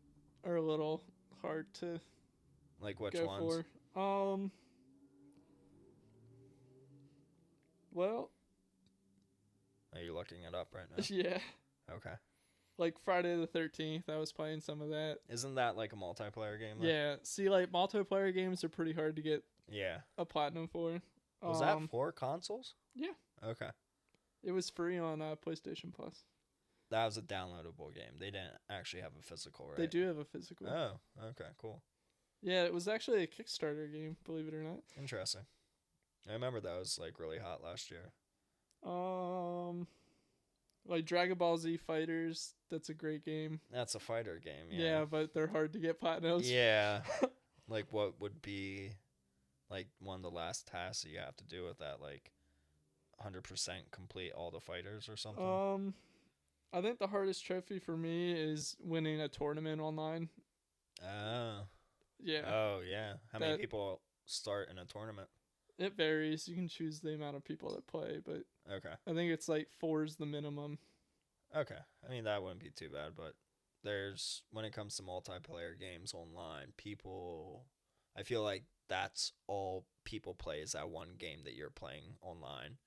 are a little hard to Like which go ones? for. Well, Are you looking it up right now? yeah. Okay. Like Friday the 13th, I was playing some of that. Isn't that like a multiplayer game? Though? Yeah. See, like multiplayer games are pretty hard to get Yeah. a platinum for. Was that for consoles? Yeah. Okay. It was free on PlayStation Plus. That was a downloadable game. They didn't actually have a physical, right? They do have a physical. Oh, okay, cool. Yeah, it was actually a Kickstarter game, believe it or not. Interesting. I remember that was like really hot last year. Like Dragon Ball Z Fighters, that's a great game. That's a fighter game, Yeah, yeah. but they're hard to get platinums. Yeah. Like what would be like one of the last tasks that you have to do with that, like 100% complete all the fighters or something? I think the hardest trophy for me is winning a tournament online. Oh. Yeah, Oh, yeah. How many That- people start in a tournament? it varies. You can choose the amount of people that play, but Okay. I think it's like 4 is the minimum. Okay. I mean, that wouldn't be too bad, but when it comes to multiplayer games online, I feel like that's all people play is that one game that you're playing online,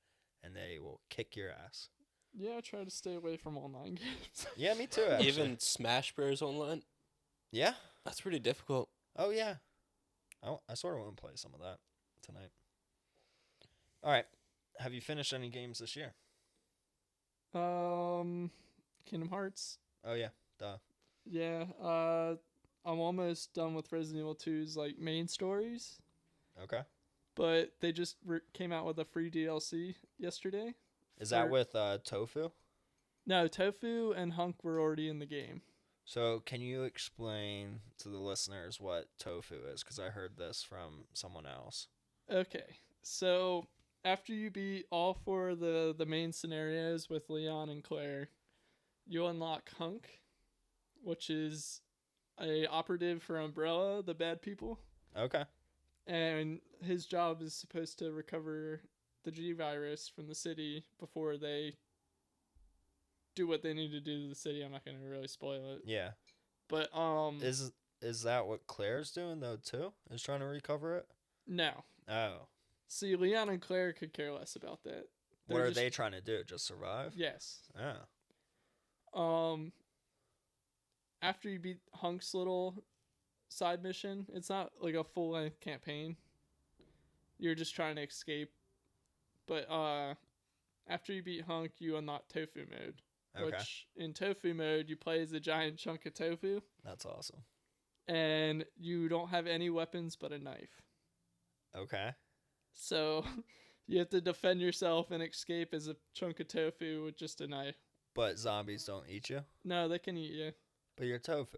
and they will kick your ass. Yeah, I try to stay away from online games. Yeah, me too, actually. Even Smash Bros. Online, Yeah? that's pretty difficult. Oh, yeah. I sort of want to play some of that tonight. All right. Have you finished any games this year? Kingdom Hearts. Oh, yeah. Duh. Yeah, I'm almost done with Resident Evil 2's like main stories, Okay. but they just came out with a free DLC yesterday. Is that For- with Tofu? No, Tofu and Hunk were already in the game. So, can you explain to the listeners what tofu is? Because I heard this from someone else. Okay, so after you beat all 4 of the main scenarios with Leon and Claire, you unlock Hunk, which is a operative for Umbrella, the bad people, Okay. and his job is supposed to recover the G virus from the city before they do what they need to do to the city. I'm not going to really spoil it, Yeah. but Is that what Claire's doing though too? Is trying to recover it? no. Oh. See, Leon and Claire could care less about that. What They're are just- they trying to do? Just survive? Yes. Oh. After you beat Hunk's little side mission, it's not like a full length campaign. You're just trying to escape. But after you beat Hunk, you unlock Tofu mode. Okay. Which in Tofu mode, you play as a giant chunk of tofu, That's awesome. and you don't have any weapons but a knife. Okay. So you have to defend yourself and escape as a chunk of tofu with just a knife. But zombies don't eat you? No, they can eat you. But you're tofu.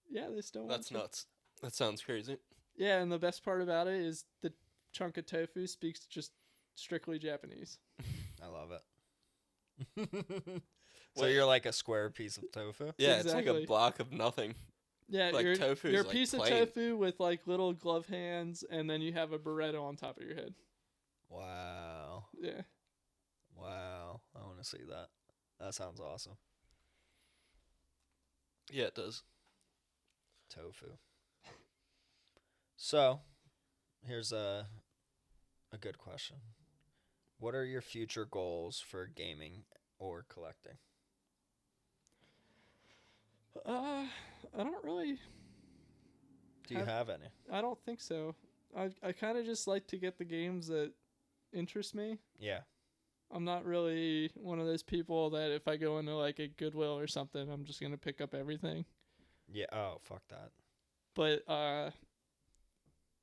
Yeah, they still want That's to. nuts. That sounds crazy. Yeah, and the best part about it is the chunk of tofu speaks just strictly Japanese. I love it. So Wait. you're like a square piece of tofu? Yeah, it's like Exactly. a block of nothing. Yeah, Like tofu is, you're a like, piece plain. of tofu with like little glove hands, and then you have a Beretta on top of your head. Wow. Yeah. Wow. I want to see that. That sounds awesome. Yeah, it does. Tofu. So, here's a good question. What are your future goals for gaming or collecting? I don't really. Do you have any? I don't think so. I kind of just like to get the games that interest me. Yeah. I'm not really one of those people that if I go into like a Goodwill or something, I'm just gonna pick up everything. Yeah. Oh, fuck that. But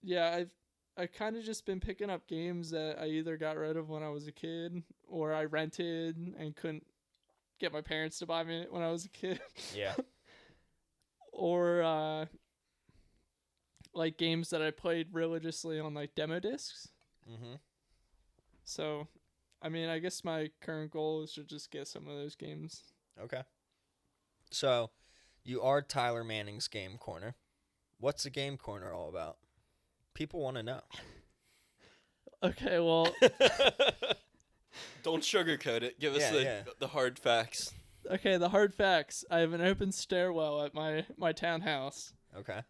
yeah, I kind of just been picking up games that I either got rid of when I was a kid or I rented and couldn't get my parents to buy me when I was a kid. Yeah. Or like games that I played religiously on like demo discs. Mm-hmm. So, I mean, I guess my current goal is to just get some of those games. Okay. So, you are Tyler Manning's Game Corner. What's the Game Corner all about? People want to know. Okay, well, Don't sugarcoat it. Give us the hard facts. okay, the hard facts. I have an open stairwell at my townhouse. Okay.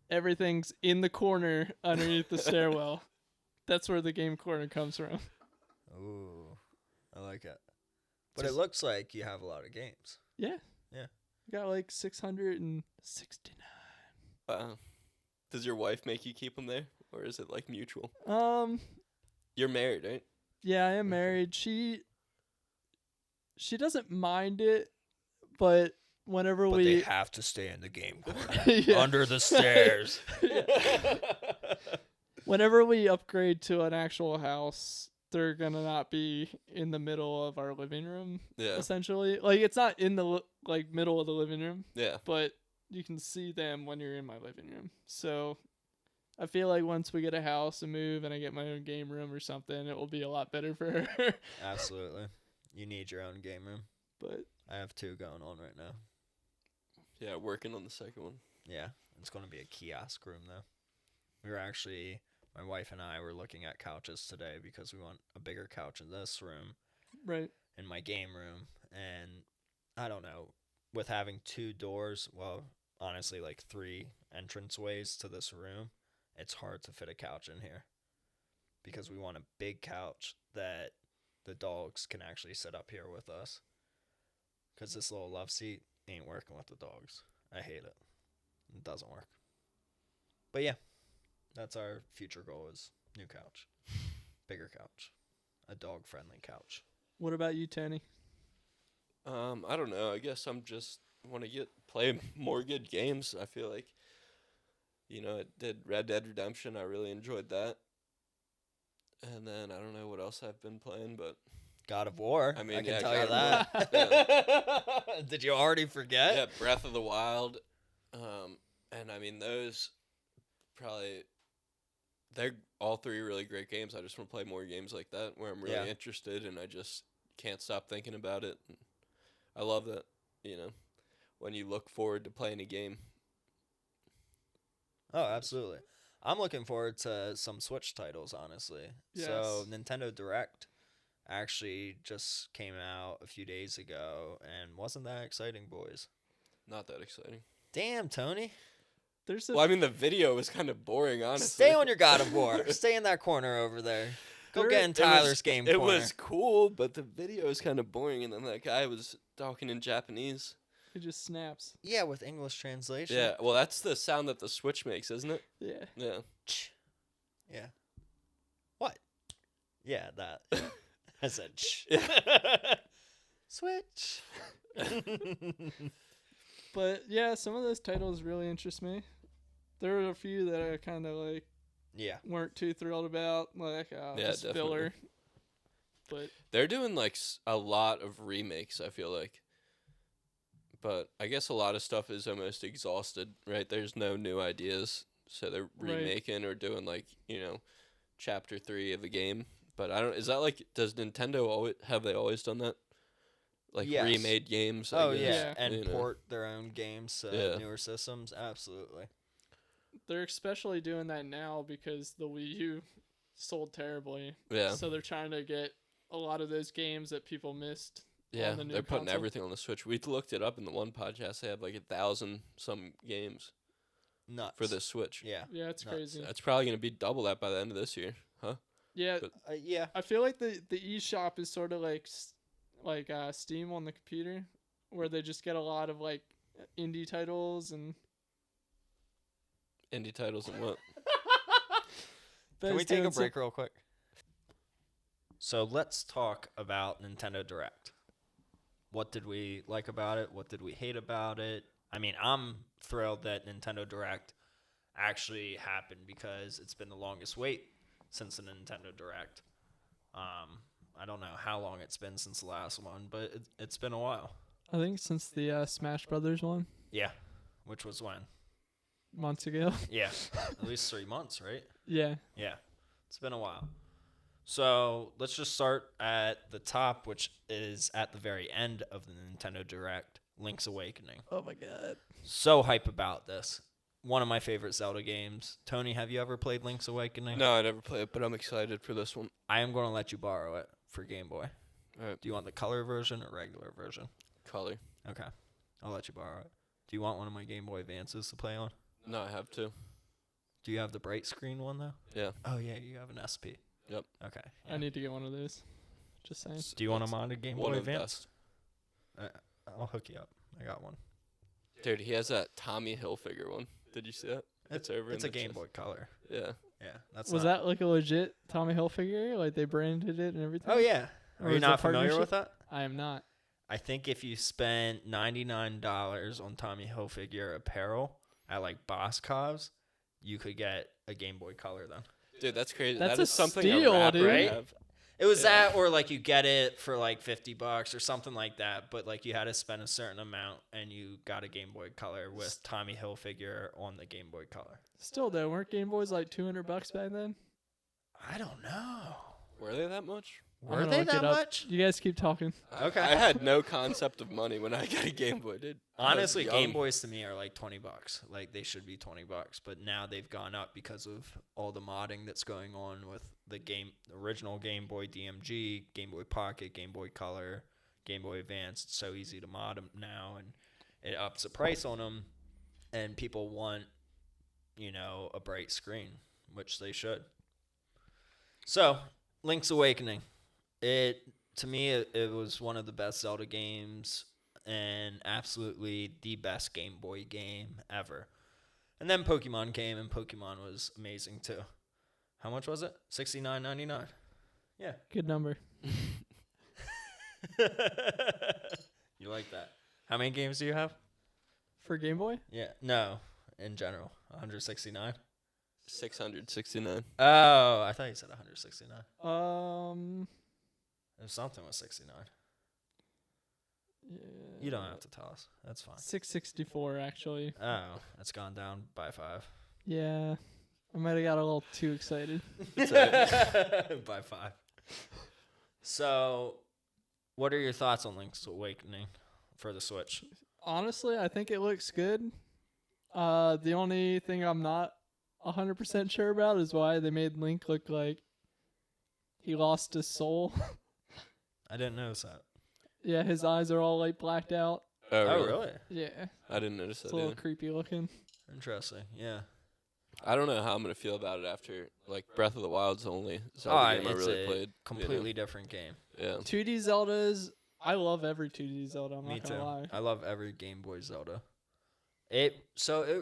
Everything's in the corner underneath the stairwell. That's where the Game Corner comes from. Ooh, I like it. But it looks like you have a lot of games. Yeah. Yeah. I got like 669. Does your wife make you keep them there, or is it like mutual? Um, You're married, right? yeah, I am married. She doesn't mind it, but whenever But we they have to stay in the Game Corner. Yeah. Under the stairs. Whenever we upgrade to an actual house, they're gonna not be in the middle of our living room. Yeah. Essentially, like it's not in the like middle of the living room, Yeah. but you can see them when you're in my living room. So I feel like once we get a house and move and I get my own game room or something, it will be a lot better for her. Absolutely. You need your own game room. But I have 2 going on right now. Yeah, working on the second one. Yeah. It's going to be a kiosk room, though. We were actually, my wife and I were looking at couches today because we want a bigger couch in this room, right. in my game room. And I don't know, with having 2 doors, well, honestly, like 3 entranceways to this room, it's hard to fit a couch in here because we want a big couch that the dogs can actually sit up here with us. Because this little love seat ain't working with the dogs. I hate it. It doesn't work. But yeah, that's our future goal is new couch. Bigger couch. A dog-friendly couch. What about you, Tony? I don't know. I guess I'm just want to play more good games. I feel like, I did Red Dead Redemption. I really enjoyed that. And then I don't know what else I've been playing, but God of War. I mean, I can yeah, tell you God that. Did you already forget? yeah, Breath of the Wild. And I mean those probably they're all 3 really great games. I just want to play more games like that where I'm really interested and I just can't stop thinking about it. And I love that, when you look forward to playing a game. Oh, absolutely. I'm looking forward to some Switch titles, honestly. Yes. So, Nintendo Direct actually just came out a few days ago and wasn't that exciting, boys. Not that exciting. Damn, Tony. There's Well, I mean, the video was kind of boring, honestly. Stay on your God of War. Stay in that corner over there. Go get in Tyler's game It corner. was cool, but the video was kind of boring, and then that guy was talking in Japanese. it just snaps. Yeah, with English translation. Yeah, well, that's the sound that the Switch makes, isn't it? Yeah. Yeah. Yeah. What? Yeah, that. I said, shh. Switch. But yeah, some of those titles really interest me. There were a few that I kind of like Yeah. weren't too thrilled about, like Yeah, just definitely. filler. But They're doing, like, a lot of remakes, I feel like. But I guess a lot of stuff is almost exhausted, right? There's no new ideas. So they're Right. remaking or doing, like, chapter 3 of a game. But I don't, is that like, does Nintendo have they always done that? Like Yes. remade games? I Oh, guess, yeah. And you know? port their own games to Yeah. newer systems. Absolutely. they're especially doing that now because the Wii U sold terribly. Yeah. So they're trying to get a lot of those games that people missed. Yeah, on the new they're putting console. everything on the Switch. We looked it up in the one podcast. They have like 1,000 some games. nuts for the Switch. Yeah. Yeah, it's Nuts. crazy. That's probably going to be double that by the end of this year, huh? Yeah, But- Yeah. I feel like the eShop is sort of like Steam on the computer, where they just get a lot of like indie titles and. Indie titles and what? Can we Ben's take a doing some- break real quick? So let's talk about Nintendo Direct. What did we like about it? What did we hate about it? I mean, I'm thrilled that Nintendo Direct actually happened because it's been the longest wait since the Nintendo Direct. I don't know how long it's been since the last one, but it's been a while. I think since the Smash Brothers one Yeah, which was when? months ago. Yeah, at least 3 months, right? Yeah. Yeah, it's been a while. So let's just start at the top, which is at the very end of the Nintendo Direct, Link's Awakening. Oh my god. So hype about this. One of my favorite Zelda games. Tony, have you ever played Link's Awakening? No, I never played it, but I'm excited for this one. I am going to let you borrow it for Game Boy. All right, Do you want the color version or regular version? color. Okay, I'll let you borrow it. Do you want one of my Game Boy Advances to play on? No, I have to. Do you have the bright screen one, though? Yeah. Oh, yeah, you have an SP. Yep. Okay. I need to get one of those. Just saying. Do you want a modded Game One Boy of the Advance? best. I'll hook you up. I got one. Dude, he has that Tommy Hilfiger one. Did you see that? It's over. It's in a the Game chest. Boy Color. Yeah. Yeah, that's Was not- that like a legit Tommy Hilfiger? Like they branded it and everything? Oh yeah. Or Are you is it not a familiar partnership? with that? I am not. I think if you spend $99 on Tommy Hilfiger apparel at like Boscov's, you could get a Game Boy Color then. Dude, that's crazy. That's That a is something steal, a rapper dude. would Right? have. It was Yeah. that, or like you get it for like $50 or something like that, but like you had to spend a certain amount and you got a Game Boy Color with Tommy Hilfiger on the Game Boy Color. Still though, weren't Game Boys like $200 back then? I don't know. Were they that much? I'm Were gonna they look that it up. much? You guys keep talking. Okay. I had no concept of money when I got a Game Boy, dude. I was Honestly, young. Game Boys to me are like $20. Like they should be $20, but now they've gone up because of all the modding that's going on with the original Game Boy DMG, Game Boy Pocket, Game Boy Color, Game Boy Advance. It's so easy to mod them now, and it ups the price on them. And people want, a bright screen, which they should. So, Link's Awakening. To me, it was one of the best Zelda games and absolutely the best Game Boy game ever. And then Pokemon came, and Pokemon was amazing too. How much was it? $69.99. Yeah. Good number. You like that? How many games do you have? For Game Boy? Yeah. No, in general, 169. 669. Oh, I thought you said 169. It was something with 69. Yeah. You don't have to tell us. That's fine. 664 actually. Oh, it's gone down by 5. Yeah. I might have got a little too excited. By 5. So, what are your thoughts on Link's Awakening for the Switch? Honestly, I think it looks good. The only thing I'm not 100% sure about is why they made Link look like he lost his soul. I didn't notice that. Yeah, his eyes are all like blacked out. Oh, really? Yeah, I didn't notice it's that a little either. creepy looking. Interesting. Yeah. I don't know how I'm gonna feel about it after like Breath of the Wild's the only Zelda game I it's really a played. completely different game. Yeah. 2D Zeldas. I love every 2D Zelda. I'm Me not too. gonna lie. I love every Game Boy Zelda. It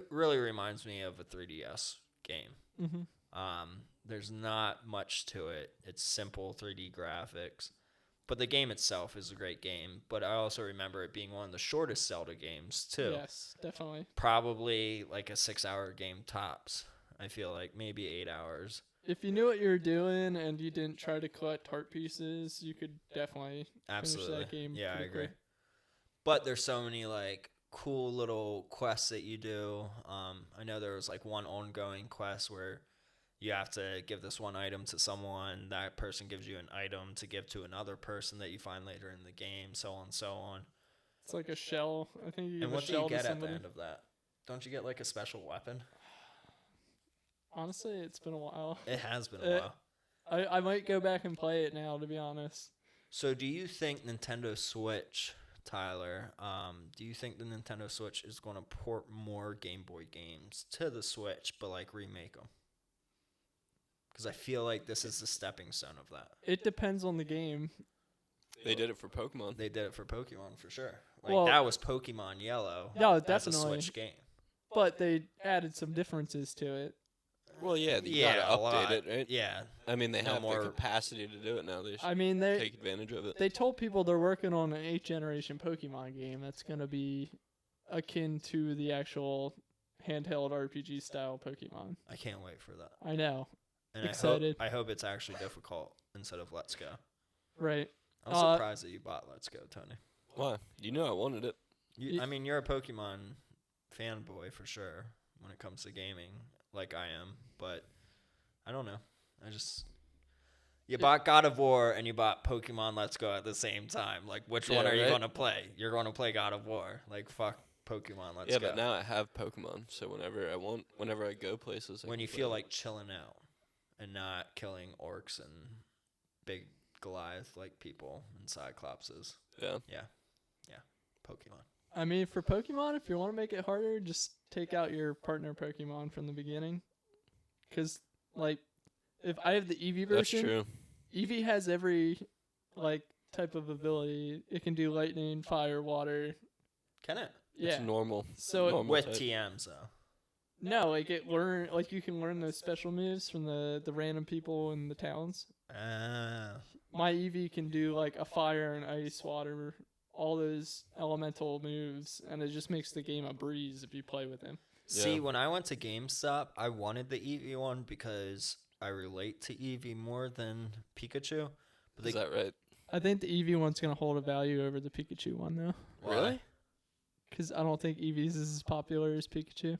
really reminds me of a 3DS game. Mm-hmm. There's not much to it. It's simple 3D graphics. But the game itself is a great game. But I also remember it being one of the shortest Zelda games, too. Yes, definitely. Probably like a 6-hour game tops. I feel like maybe 8 hours. If you knew what you were doing and you didn't try to collect heart pieces, you could definitely Absolutely. finish that game. Yeah, I pretty agree. quick. But there's so many like cool little quests that you do. I know there was like one ongoing quest where you have to give this one item to someone. That person gives you an item to give to another person that you find later in the game, so on and so on. It's like a shell. I think you give And a what do you shell to get at the somebody. end of that? Don't you get like a special weapon? Honestly, it's been a while. It has been a while. I might go back and play it now, to be honest. So do you think Nintendo Switch Tyler. Do you think the Nintendo Switch is going to port more Game Boy games to the Switch, but like remake them? Because I feel like this is the stepping stone of that. It depends on the game. They did it for Pokemon. They did it for Pokemon for sure. Like Well- that was Pokemon Yellow. No, as a definitely. Switch game. But they added some differences to it. Well, yeah, you Yeah, gotta a lot. update it, right? Yeah, I mean, they No have more- the capacity to do it now. They should I mean, take advantage of it. they told people they're working on an 8th generation Pokemon game that's going to be akin to the actual handheld RPG style Pokemon. I can't wait for that. I know. And Excited. I hope it's actually difficult instead of Let's Go. Right. I'm Uh, surprised that you bought Let's Go, Tony. Why? You know I wanted it. Ye- I mean, you're a Pokemon fanboy for sure when it comes to gaming, like I am. But I don't know. You bought God of War and you bought Pokemon Let's Go at the same time. Like, which one Yeah, are you right? going to play? You're going to play God of War. Like, fuck Pokemon Let's Yeah, Go. but now I have Pokemon, so whenever I go places, I When can you play feel them. like chilling out and not killing orcs and big Goliath like people and Cyclopses. yeah, Pokemon. I mean, for Pokemon, if you want to make it harder, just take out your partner Pokemon from the beginning. Because, like, if I have the Eevee that's version, true. Eevee has every, like, type of ability. It can do lightning, fire, water. Can it? Yeah. It's normal. So it- normal With type. TMs, though. No, like you can learn those special moves from the random people in the towns. Ah. My Eevee can do like a fire and ice, water, all those elemental moves, and it just makes the game a breeze if you play with him. See, Yeah. when I went to GameStop, I wanted the Eevee one because I relate to Eevee more than Pikachu. But Is that right? I think the Eevee one's gonna hold a value over the Pikachu one though, Why? Really? because I don't think Eevee's is as popular as Pikachu.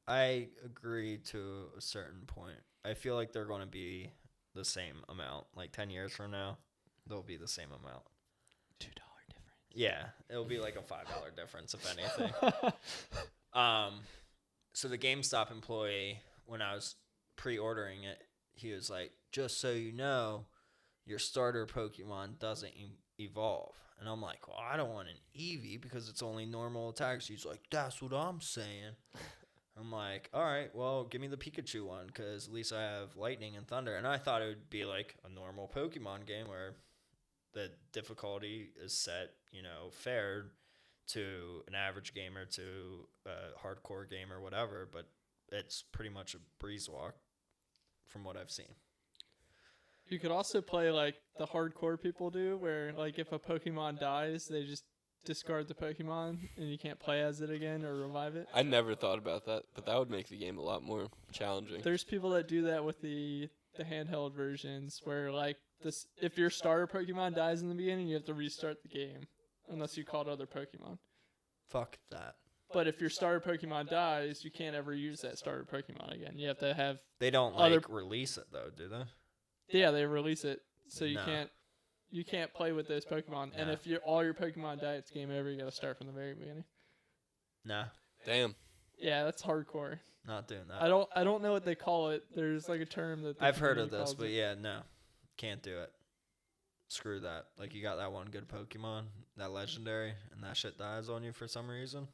I agree to a certain point. I feel like they're going to be the same amount. Like 10 years from now, they'll be the same amount. $2 difference. Yeah, it'll be like a $5 difference, if anything. So the GameStop employee, when I was pre-ordering it, he was like, "Just so you know, your starter Pokemon doesn't evolve." And I'm like, "Well, I don't want an Eevee because it's only normal attacks." He's like, "That's what I'm saying." I'm like, "All right, well, give me the Pikachu one because at least I have Lightning and Thunder." And I thought it would be like a normal Pokemon game where the difficulty is set, fair to an average gamer, to a hardcore gamer, whatever, but it's pretty much a breeze walk from what I've seen. You could also play like the hardcore people do, where like if a Pokemon dies, they just discard the Pokemon and you can't play as it again or revive it. I never thought about that, but that would make the game a lot more challenging. There's people that do that with the handheld versions, where like this, if your starter Pokemon dies in the beginning, you have to restart the game unless you caught other Pokemon. Fuck that. But if your starter Pokemon dies, you can't ever use that starter Pokemon again. You have to have They don't Other- release it though, do they? they release it, so you No. can't play with those Pokemon. And No. if all your Pokemon die, it's game over. You got to start from the very beginning. Nah, Damn. Yeah, that's hardcore. not doing that. I don't know what they call it. There's like a term that the I've heard of community this, calls but it. yeah, no, can't do it. Screw that. Like you got that one good Pokemon, that legendary, and that shit dies on you for some reason.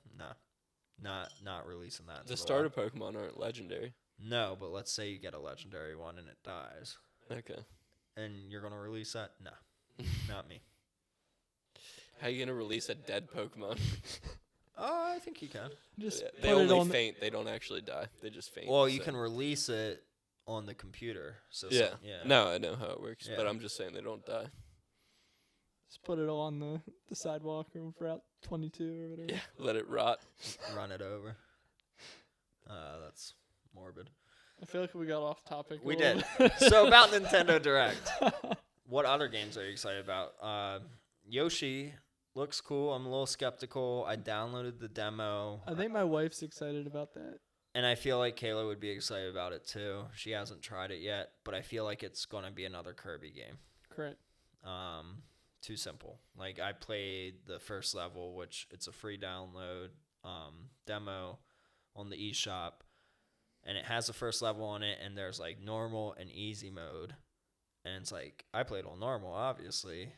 Nah, not releasing that. to The the starter wild. Pokemon aren't legendary. No, but let's say you get a legendary one and it dies, Okay. and you're gonna release that? No, not me. How you gonna release a dead Pokemon? Oh, I think you can. Just Yeah, put they it only on. faint. They don't actually die. They just faint. Well, you so- can release it on the computer. So Yeah. yeah. No, I know how it works, but Yeah. I'm just saying they don't die. Just put it on the sidewalk or Route 22 or whatever. Yeah. Let it rot. Run it over. That's morbid. I feel like we got off topic. a We little did. bit. So about Nintendo Direct. What other games are you excited about? Yoshi looks cool. I'm a little skeptical. I downloaded the demo, I think my wife's excited about that. and I feel like Kayla would be excited about it too. She hasn't tried it yet, but I feel like it's gonna be another Kirby game. Correct. Too simple. Like I played the first level, which it's a free download demo on the eShop, and it has the first level on it, and there's like normal and easy mode, and it's like I played on normal, obviously,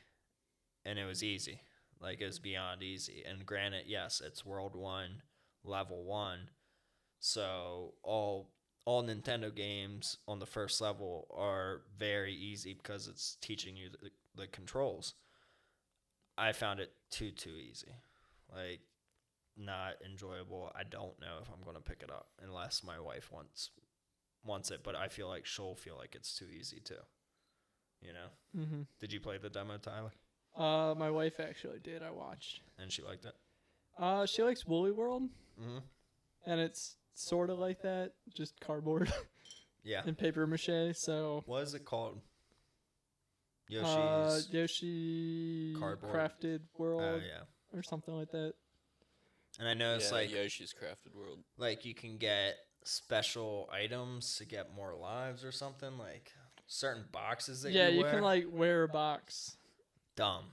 and it was easy. Like, it's beyond easy. And granted, yes, it's World 1, Level 1. So all Nintendo games on the first level are very easy because it's teaching you the controls. I found it too easy. Like, not enjoyable. I don't know if I'm going to pick it up unless my wife wants it, but I feel like she'll feel like it's too easy too. You know? Mm-hmm. Did you play the demo, Tyler? My wife actually did. I watched. And she liked it? She likes Woolly World, Mm-hmm. and it's sort of like that, just cardboard Yeah. and paper mache. So What is it called? Yoshi's. Yoshi Cardboard. Crafted World Yeah. or something like that. And I know it's like Yoshi's Crafted World. like you can get special items to get more lives or something, like certain boxes that Yeah, you you wear. can like wear a box. Dumb.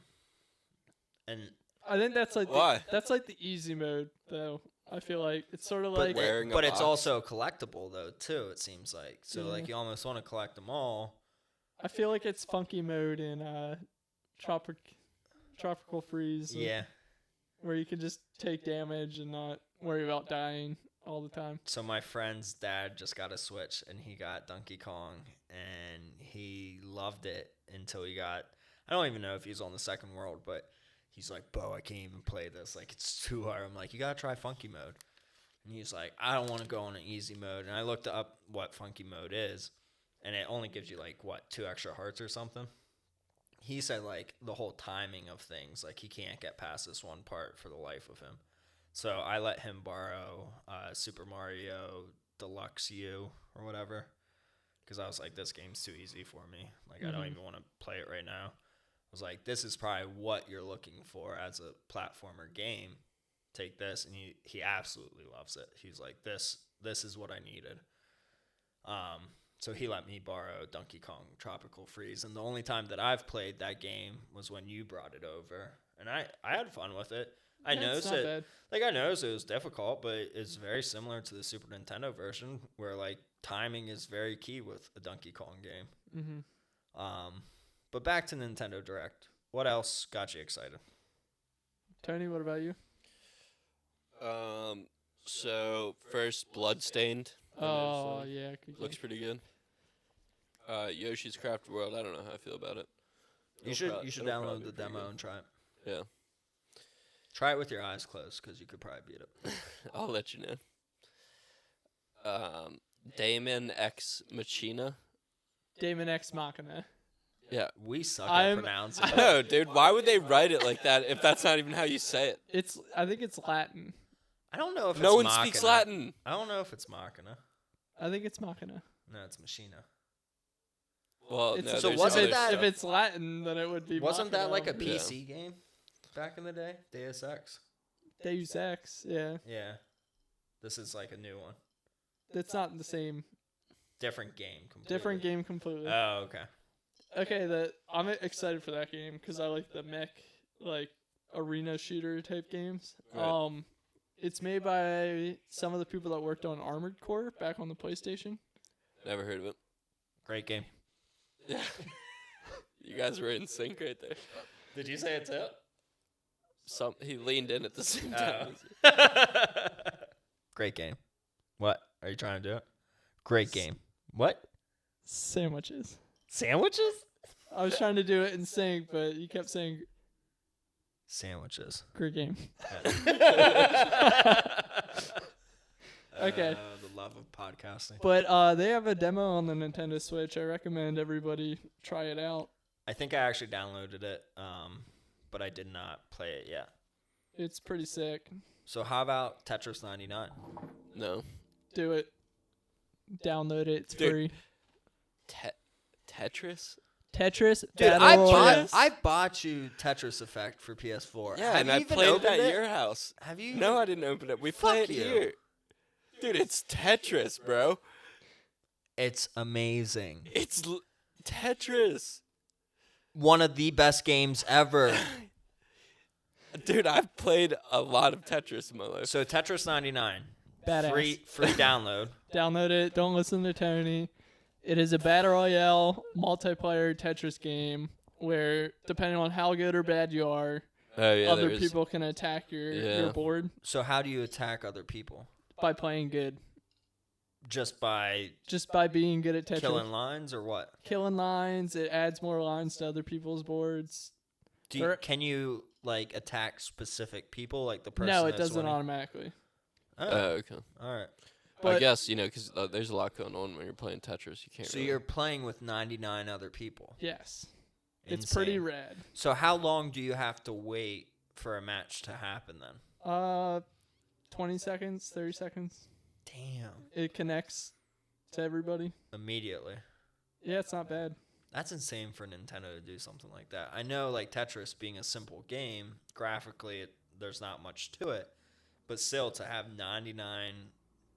And I think that's like Why? that's like the easy mode though. I feel like it's sort of but, like wearing a but it's box. also collectible though too, it seems like. So Yeah. like you almost want to collect them all. I feel like it's funky mode in Tropical Freeze. Yeah. Where you can just take damage and not worry about dying all the time. So my friend's dad just got a Switch and he got Donkey Kong and he loved it until he got, I don't even know if he's on the second world, but he's like, Bo, I can't even play this. Like, it's too hard. I'm like, you got to try funky mode. And he's like, I don't want to go on an easy mode. And I looked up what funky mode is, and it only gives you, like, 2 extra hearts or something. He said, like, the whole timing of things, like, he can't get past this one part for the life of him. So I let him borrow Super Mario Deluxe U or whatever, because I was like, this game's too easy for me. Like, I don't even want to play it right now. I was like, this is probably what you're looking for as a platformer game. Take this, and he absolutely loves it. He's like, this is what I needed. So he let me borrow Donkey Kong Tropical Freeze, and the only time that I've played that game was when you brought it over, and I had fun with it. I Yeah, it's noticed not it. bad. Like, I noticed it was difficult, but it's very similar to the Super Nintendo version, where like timing is very key with a Donkey Kong game. Mm-hmm. But back to Nintendo Direct. What else got you excited? Tony, what about you? So first, Bloodstained. Oh yeah, good game. Looks pretty good. Yoshi's Crafted World. I don't know how I feel about it. You should download the demo and try it. Yeah, Try it with your eyes closed, because you could probably beat it. I'll let you know. Damon X Machina. Damon X Machina. Yeah. We suck I'm- at pronouncing I it. know, dude. Why would they write it like that if that's not even how you say it? I think it's Latin. I don't know if No it's one speaks Machina. Latin. I don't know if it's Machina. I think it's Machina. No, it's Machina. Well, It's, no, So there's wasn't other that- if it's Latin, then it would be. Wasn't that like a Machina. PC game back in the day? Deus Ex? Deus Ex? Yeah, Yeah. This is like a new one. that's not the same. Different game completely. Different game completely. Oh, okay. Okay, I'm excited for that game because I like the mech, like arena shooter type games. Right. It's made by some of the people that worked on Armored Core back on the PlayStation. Never heard of it. Great game. Yeah. You guys were in sync right there. Did you say it too? He leaned in at the same Oh. time. Great game. What? Are you trying to do it? Great game. What? Sandwiches. Sandwiches? I was trying to do it in sync, but you kept saying Sandwiches. great game. Okay. Okay. The love of podcasting. But they have a demo on the Nintendo Switch. I recommend everybody try it out. I think I actually downloaded it, but I did not play it yet. It's pretty sick. So how about Tetris 99? No. Do it. Download it. It's Dude. free. Tetris? Tetris. Dude, Battle Royale. I bought you Tetris Effect for PS4. Yeah, Have and you I even played it opened at it? your house. Have you? No, I didn't open it. We Fuck played you. here. Dude, it's Tetris, bro. It's amazing. It's Tetris. One of the best games ever. Dude, I've played a lot of Tetris in my life. So Tetris 99, Badass. free download. Download it. Don't listen to Tony. It is a battle royale multiplayer Tetris game where, depending on how good or bad you are, Oh yeah, other there's- people can attack your Yeah. board So how do you attack other people? by playing good. Just by Just by being good at Tetris. killing lines or what? Killing lines, it adds more lines to other people's boards. Or- Can you like attack specific people, like the person? No, it that's doesn't winning? automatically. Oh, Okay. all right. I But guess because there's a lot going on when you're playing Tetris. You can't. So really... you're playing with 99 other people. yes, it's pretty Insane. rad. So how long do you have to wait for a match to happen then? 20 seconds, 30 seconds. Damn. It connects to everybody. Immediately. Yeah, it's not bad. That's insane for Nintendo to do something like that. I know, like Tetris being a simple game, graphically, there's not much to it, but still to have 99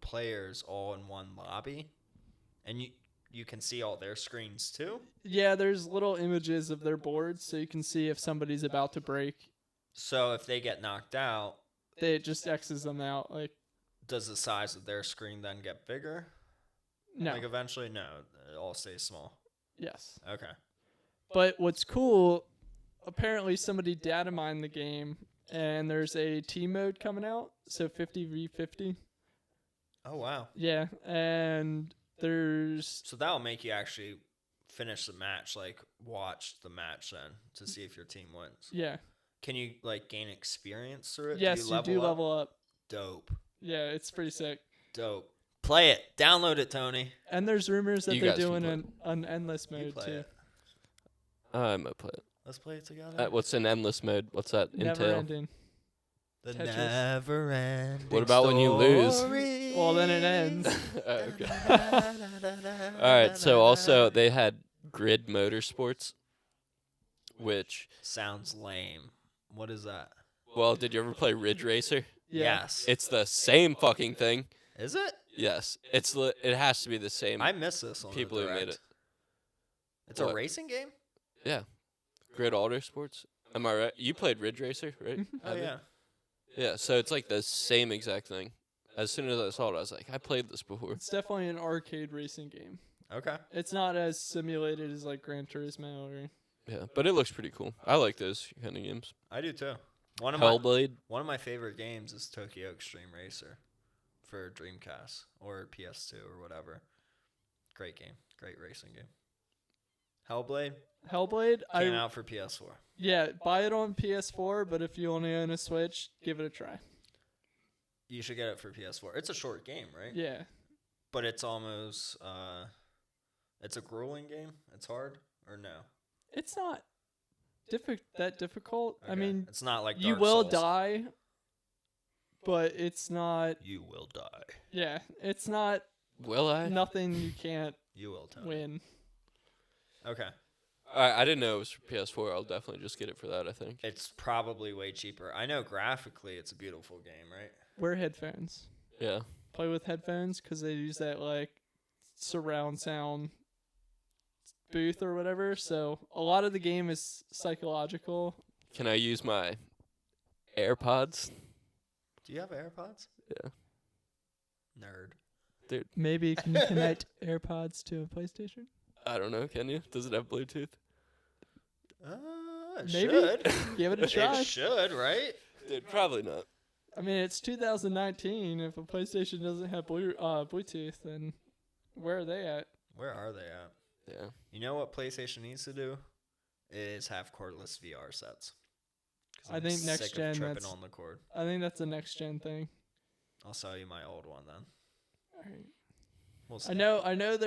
players all in one lobby, and you can see all their screens too. Yeah, there's little images of their boards, so you can see if somebody's about to break. So if they get knocked out, It just X's them out. Like, does the size of their screen then get bigger? no. Like eventually, no, it all stays small. Yes. Okay. But what's cool, apparently somebody data mined the game, and there's a team mode coming out, so 50v50. Oh wow. Yeah, and there's So that'll make you actually finish the match, like watch the match then to see if your team wins. yeah. Can you like gain experience through it? Yes, you do up? level up. Dope. Yeah, it's pretty sick. Dope. Play it. Download it, Tony. And there's rumors that You they're guys can doing play an endless You mode play too. it. I might play it. Let's play it together. What's in endless mode? What's that Never entail? ending. The Tetris. never ending. What about when you lose? story. Well, then it ends. Okay. All right. So also they had Grid Motorsports, which Sounds lame. What is that? did you ever play Ridge Racer? Yeah. Yes. It's the same fucking thing. Is it? Yes, it has to be the same. I miss this on people the who made Direct. it. It's a What? racing game? Yeah, Grid Autosports. Am I right? You played Ridge Racer, right? Oh Abby? yeah. Yeah. So it's like the same exact thing. As soon as I saw it, I was like, I played this before. It's definitely an arcade racing game. Okay. It's not as simulated as like Gran Turismo or Yeah, but it looks pretty cool. I like those kind of games. I do too. One of Hellblade. my favorite games is Tokyo Extreme Racer for Dreamcast or PS2 or whatever. Great game. Great racing game. Hellblade Hellblade. came out for PS4. Yeah, buy it on PS4, but if you only own a Switch, give it a try. You should get it for PS4. It's a short game, right? Yeah. But it's almost it's a grueling game. It's hard or no? It's not that difficult. I Okay. mean, it's not like you Dark will Souls. die, but it's not. You will die. Yeah, it's not Will I? nothing you can't You will, Tony. win. Okay. I didn't know it was for PS4. I'll definitely just get it for that. I think. It's probably way cheaper. I know graphically it's a beautiful game, right? Wear headphones. Yeah. Play with headphones because they use that like surround sound booth or whatever. So a lot of the game is psychological. Can I use my AirPods? Do you have AirPods? Yeah. Nerd. Maybe can you connect AirPods to a PlayStation? I don't know. Can you? Does it have Bluetooth? It Maybe. should. Give it a try. It should, right? Dude, probably not. I mean, it's 2019. If a PlayStation doesn't have Bluetooth, then where are they at? Where are they at? Yeah. You know what PlayStation needs to do? Is have cordless VR sets. 'Cause I I'm think next sick of gen, tripping that's- on the cord. I think that's a next gen thing. I'll sell you my old one then. Alright. We'll see. I know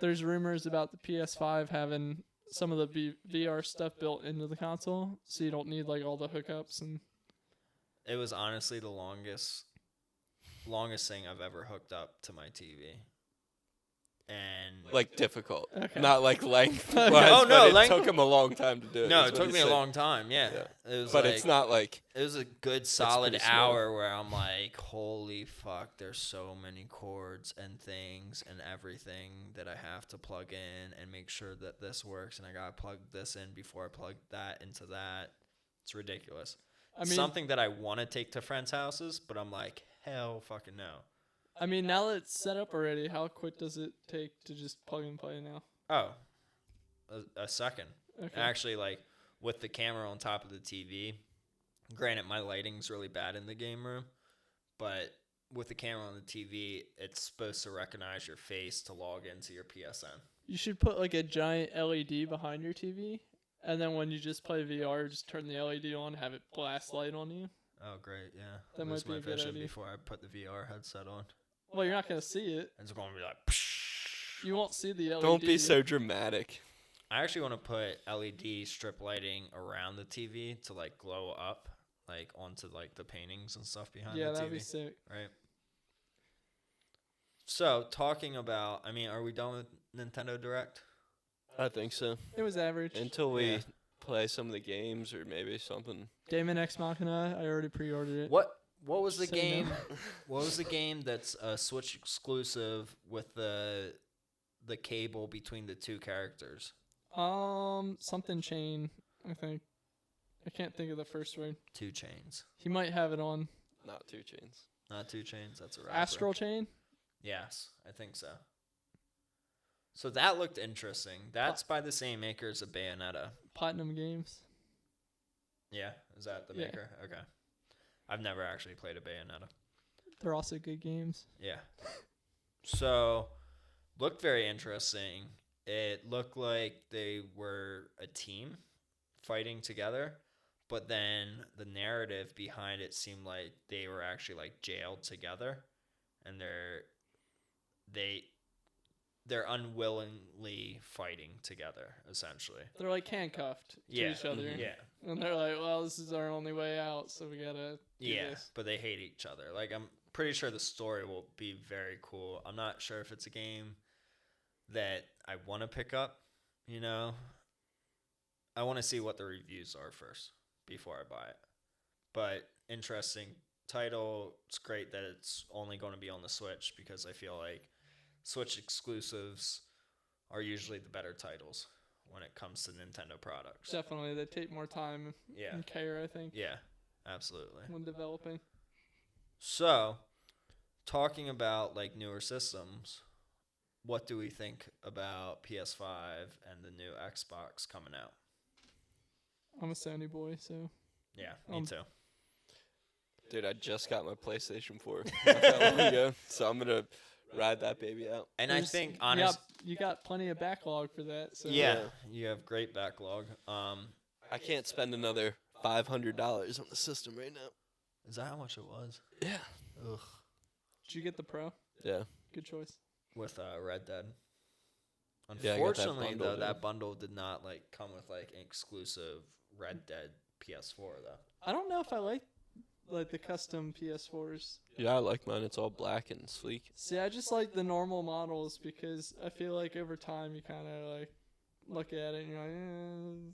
there's rumors about the PS5 having some of the VR stuff built into the console, so you don't need like all the hookups and It was honestly the longest thing I've ever hooked up to my TV. And Like difficult, Okay. not like length. Oh, but no, it length- took him a long time to do it. no, is it what took he me a said. long time. Yeah, Yeah. it was. But like, it's not like It was a good solid pretty slow. hour where I'm like, holy fuck, there's so many cords and things and everything that I have to plug in and make sure that this works, and I gotta plug this in before I plug that into that. It's ridiculous. I mean, Something that I want to take to friends' houses, but I'm like, hell fucking no. I mean, now that it's set up already, how quick does it take to just plug and play now? Oh, a second. Okay. Actually, like with the camera on top of the TV. Granted, my lighting's really bad in the game room, but with the camera on the TV, it's supposed to recognize your face to log into your PSN. You should put like a giant LED behind your TV, and then when you just play VR, just turn the LED on, have it blast light on you. Oh, great, yeah. That Lose might be my a good vision idea. before I put the VR headset on. Well, you're not gonna see it. And it's going to be like, You won't see the LED. Don't be so dramatic. I actually want to put LED strip lighting around the TV to like glow up, like onto like the paintings and stuff behind Yeah, the that'd TV. be sick. Right. So talking about, I mean, are we done with Nintendo Direct? I think so. It was average. Until we Yeah. play some of the games or maybe something. Daemon X Machina, I already pre-ordered it. What was the Say game? no. What was the game that's a Switch exclusive with the cable between the two characters? Something chain, I think. I can't think of the first word. 2 Chains. He might have it on Not 2 Chains. Not 2 Chains. That's a rapper. Astral Chain. Yes, I think so. So that looked interesting. That's by the same makers of Bayonetta. Platinum Games. Yeah, is that the Yeah. maker? Okay. I've never actually played a Bayonetta. They're also good games. Yeah. So, looked very interesting. It looked like they were a team fighting together, but then the narrative behind it seemed like they were actually like jailed together, and they're unwillingly fighting together, essentially. They're like handcuffed to Yeah. each other. Yeah. And they're like, well, this is our only way out, so we gotta do Yeah, this. but they hate each other. Like, I'm pretty sure the story will be very cool. I'm not sure if it's a game that I want to pick up, you know. I want to see what the reviews are first before I buy it. But interesting title. It's great that it's only going to be on the Switch because I feel like Switch exclusives are usually the better titles when it comes to Nintendo products. Definitely, they take more time Yeah. and care, I think, Yeah, absolutely. when developing. So, talking about like newer systems, what do we think about PS5 and the new Xbox coming out? I'm a Sony boy, so Yeah, me too. Dude, I just got my PlayStation 4 not that long ago, so I'm going to ride that baby out. And I there's- think you got plenty of backlog for that. So yeah, you have great backlog. I can't spend another $500 on the system right now. Is that how much it was? Yeah. Ugh. Did you get the Pro? Yeah. Good choice. With Red Dead. Yeah, I got that Unfortunately, bundle, though, dude. that bundle did not like come with like an exclusive Red Dead PS4 though. I don't know if I like the custom PS4s. Yeah, I like mine. It's all black and sleek. See, I just like the normal models because I feel like over time you kind of like look at it and you're like,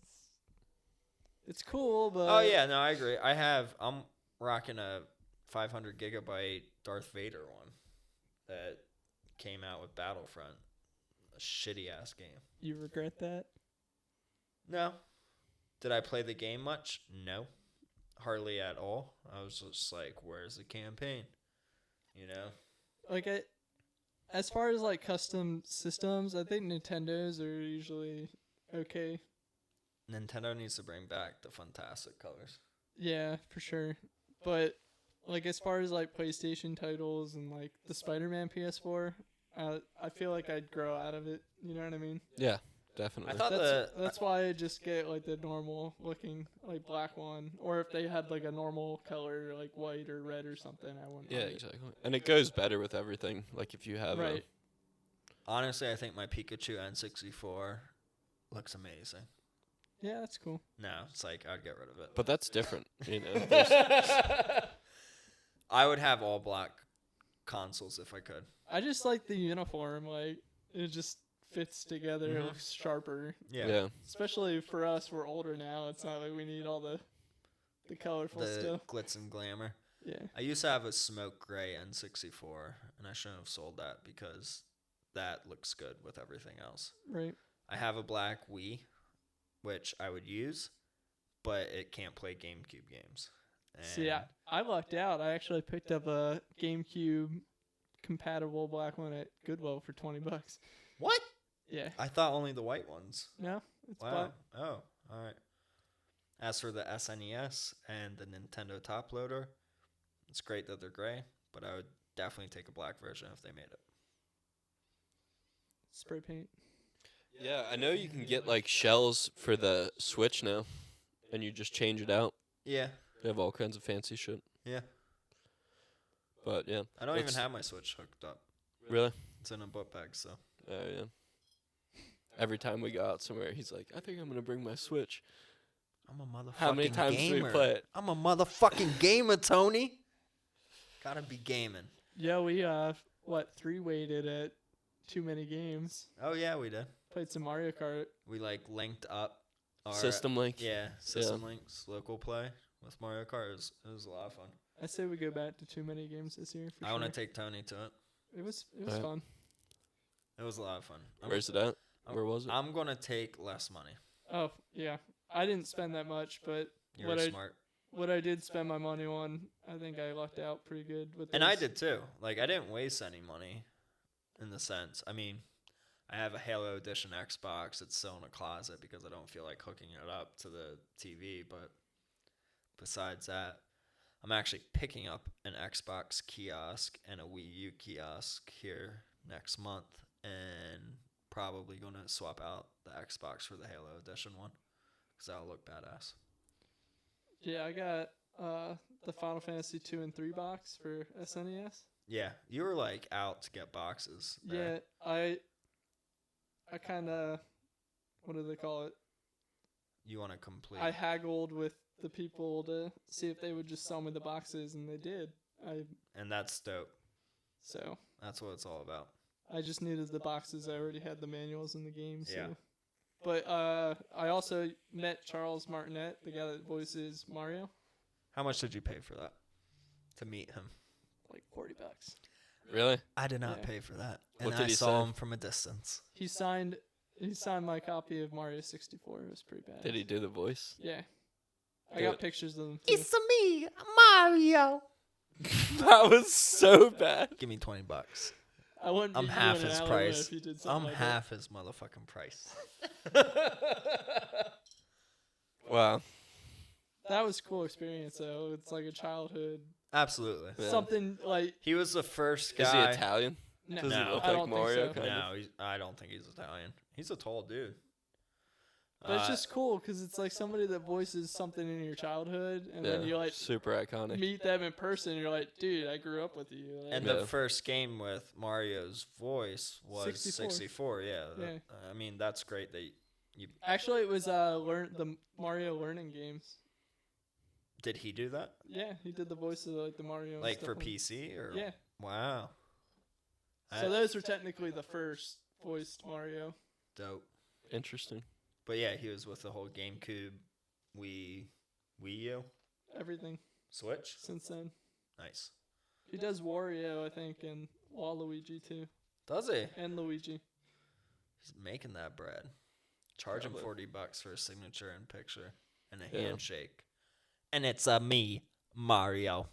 it's cool, but Oh yeah, no, I agree. I'm rocking a 500 gigabyte Darth Vader one that came out with Battlefront. A shitty ass game. you regret that. No. Did I play the game much? No. Hardly at all. I was just like, where's the campaign? You know? Like as far as like custom systems, I think Nintendos are usually okay. Nintendo needs to bring back the fantastic colors. Yeah, for sure. But like as far as like PlayStation titles and like the Spider-Man PS4, I feel like I'd grow out of it. You know what I mean? Yeah, definitely. I thought That's why I just get like the normal looking like black one, or if they had like a normal color like white or red or something, I wouldn't. Yeah, mind it. exactly. And it goes better with everything. Like if you have Right. honestly, I think my Pikachu N64 looks amazing. Yeah, that's cool. No, it's like, I'd get rid of it. but that's different, you know. There's- I would have all black consoles if I could. I just like the uniform. Like it just fits together. It Mhm. looks sharper. yeah. Especially for us, we're older now. It's not like we need all the colorful The stuff. glitz and glamour. Yeah. I used to have a smoke gray N64, and I shouldn't have sold that because that looks good with everything else. Right. I have a black Wii, which I would use, but it can't play GameCube games. See, I lucked out. I actually picked up a GameCube compatible black one at Goodwill for $20. What? Yeah. I thought only the white ones. No, it's Wow. black. Oh, all right. As for the SNES and the Nintendo Top Loader, it's great that they're gray, but I would definitely take a black version if they made it. Spray paint. Yeah, I know you can get like shells for the Switch now, and you just change it out. Yeah, They have all kinds of fancy shit. yeah. But yeah, I don't even Let's- have my Switch hooked up. really. It's in a book bag, so. Oh yeah. Every time we go out somewhere, he's like, "I think I'm gonna bring my Switch." I'm a motherfucking How many times do we gamer. play it? I'm a motherfucking gamer, Tony. Gotta be gaming. Yeah, we 3-weighted at too many games. Oh yeah, we did. Played some Mario Kart. We like linked up our System Link. Yeah, System Links local play with Mario Kart. It was a lot of fun. I say we go back to too many games this year. For I sure. want to take Tony to it. It was Alright. fun. It was a lot of fun. Where's it at? Where was it? I'm gonna take less money. Oh yeah, I didn't spend that much, but You're what smart. what I did spend my money on, I think I lucked out pretty good with. And I those. did too. Like I didn't waste any money, in the sense. I mean, I have a Halo Edition Xbox. It's still in a closet because I don't feel like hooking it up to the TV. But besides that, I'm actually picking up an Xbox kiosk and a Wii U kiosk here next month, and probably gonna swap out the Xbox for the Halo Edition one because that'll look badass. Yeah, I got the Final Fantasy 2 and 3 box for SNES. Yeah, you were like out to get boxes. there. Yeah, I kind of, what do they call it? You want to complete. I haggled with the people to see if they would just sell me the boxes, and they did. And that's dope. So That's what it's all about. I just needed the boxes. I already had the manuals in the game. So. Yeah. But I also met Charles Martinet, the guy that voices Mario, How much did you pay for that? To meet him? like $40. Really? I did not Yeah. pay for that. What And did I he saw say? him from a distance. He signed my copy of Mario 64. It was pretty bad. Did he do the voice? Yeah. I Do got it. pictures of them too. me, Mario. That was so bad. Give me $20. I wouldn't I'm be half doing an his Alamo price. if you did I'm something like that. half his motherfucking price. Wow. That was a cool experience though. It's like a childhood Absolutely. Yeah. something like He was the first guy. Is he Italian? no, Does he No. look I like don't Mario? think so. Kind of? No, I don't think he's Italian. He's a tall dude. But it's just cool because it's like somebody that voices something in your childhood, and then you like super iconic. meet them in person, and you're like, dude, I grew up with you. Like, And Yeah. the first game with Mario's voice was 64. 64. Yeah. Yeah. I mean, that's great that you actually, it was the Mario learning games. did. He do that Yeah, he did the voice of like the Mario. and like stuff for like- PC or Yeah. Wow. So those were technically the first voiced Mario. Dope. Interesting. But yeah, he was with the whole GameCube, Wii U, Everything Switch. since then. Nice. He does Wario, I think, and Waluigi too, Does he? and Luigi. He's making that bread. Charge him Probably. $40 for a signature and picture and a Yeah. handshake. And it's me, Mario.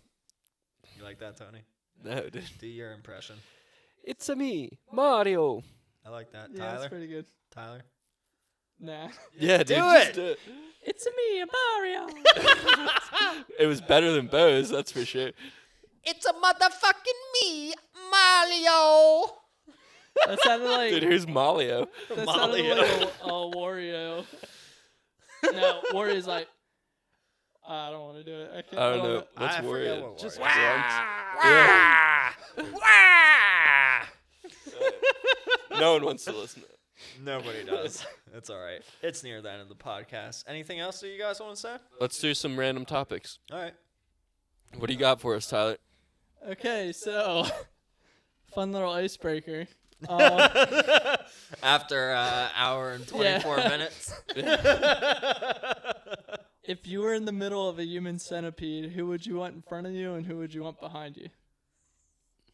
You like that, Tony? No, dude. Do your impression. It's a me, Mario. I like that. Yeah, Tyler? that's pretty good. Tyler? Nah. Yeah, dude. Do just it! do it. It's me, Mario. It was better than Bose, that's for sure. It's a motherfucking me, Mario. That sounded like Dude, who's Malio? that sounded like a Wario. No, Wario's like, I don't want to do it. I can't. I don't know. know. Let's I worry forget it. what Just Wario No one wants to listen to it. Nobody does. It's all right. It's near the end of the podcast. Anything else that you guys want to say? Let's do some random topics. All right. What do you got for us, Tyler? Okay, so fun little icebreaker. After an hour and 24 Yeah. minutes. If you were in the middle of a human centipede, who would you want in front of you and who would you want behind you?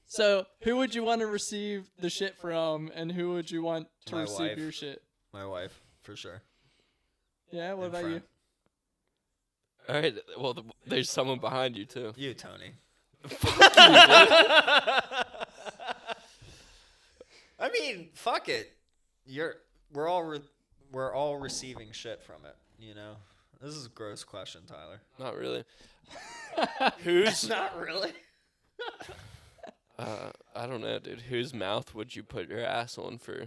So, who would you want to receive the shit from and who would you want to My receive wife. your shit? My wife, for sure. Yeah, what In about you? front. All right. Well, there's someone behind you, too. You, Tony. I mean, fuck it. We're all receiving shit from it. You know, This is a gross question, Tyler. Not really. Whose? Not really. I don't know, dude. Whose mouth would you put your ass on for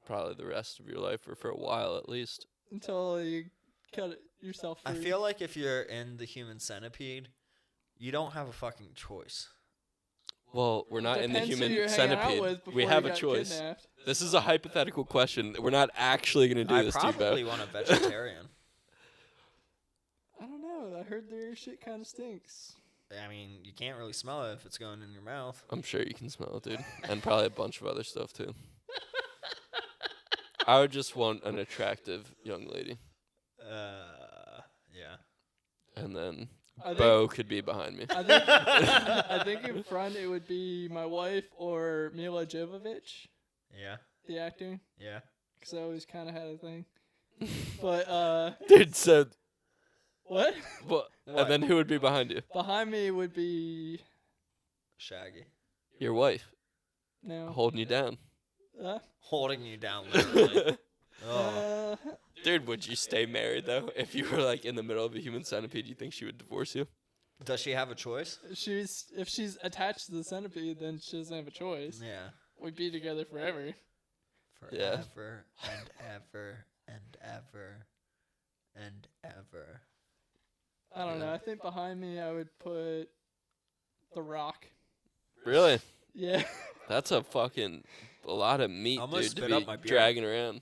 probably the rest of your life, or for a while at least? Until you cut it yourself free. I feel like if you're in the human centipede, you don't have a fucking choice. Well, we're not in the Depends who human you're hanging out centipede. with before We you have a got choice. kidnapped. This is a hypothetical question. We're not actually going to do I this to you, probably Bo. want a vegetarian. I don't know. I heard their shit kind of stinks. I mean, you can't really smell it if it's going in your mouth. I'm sure you can smell it, dude. And probably a bunch of other stuff, too. I would just want an attractive young lady. Yeah. And then I think, Bo could be behind me. I think, I think in front it would be my wife or Mila Jovovich, Yeah. the actor, Yeah. because I always kind of had a thing. But Dude, so... what? What? What? And then who would be behind you? Behind me would be Shaggy. Your wife. no. Holding you down. Holding you down, literally. Oh. Dude, would you stay married, though? If you were, like, in the middle of a human centipede, you think she would divorce you? Does she have a choice? If she's attached to the centipede, then she doesn't have a choice. Yeah. We'd be together forever. Yeah. Forever and ever and ever and ever. I don't know. I think behind me I would put The Rock. Really? Yeah. That's a lot of meat, Almost dude, to spit be up my beer. dragging around.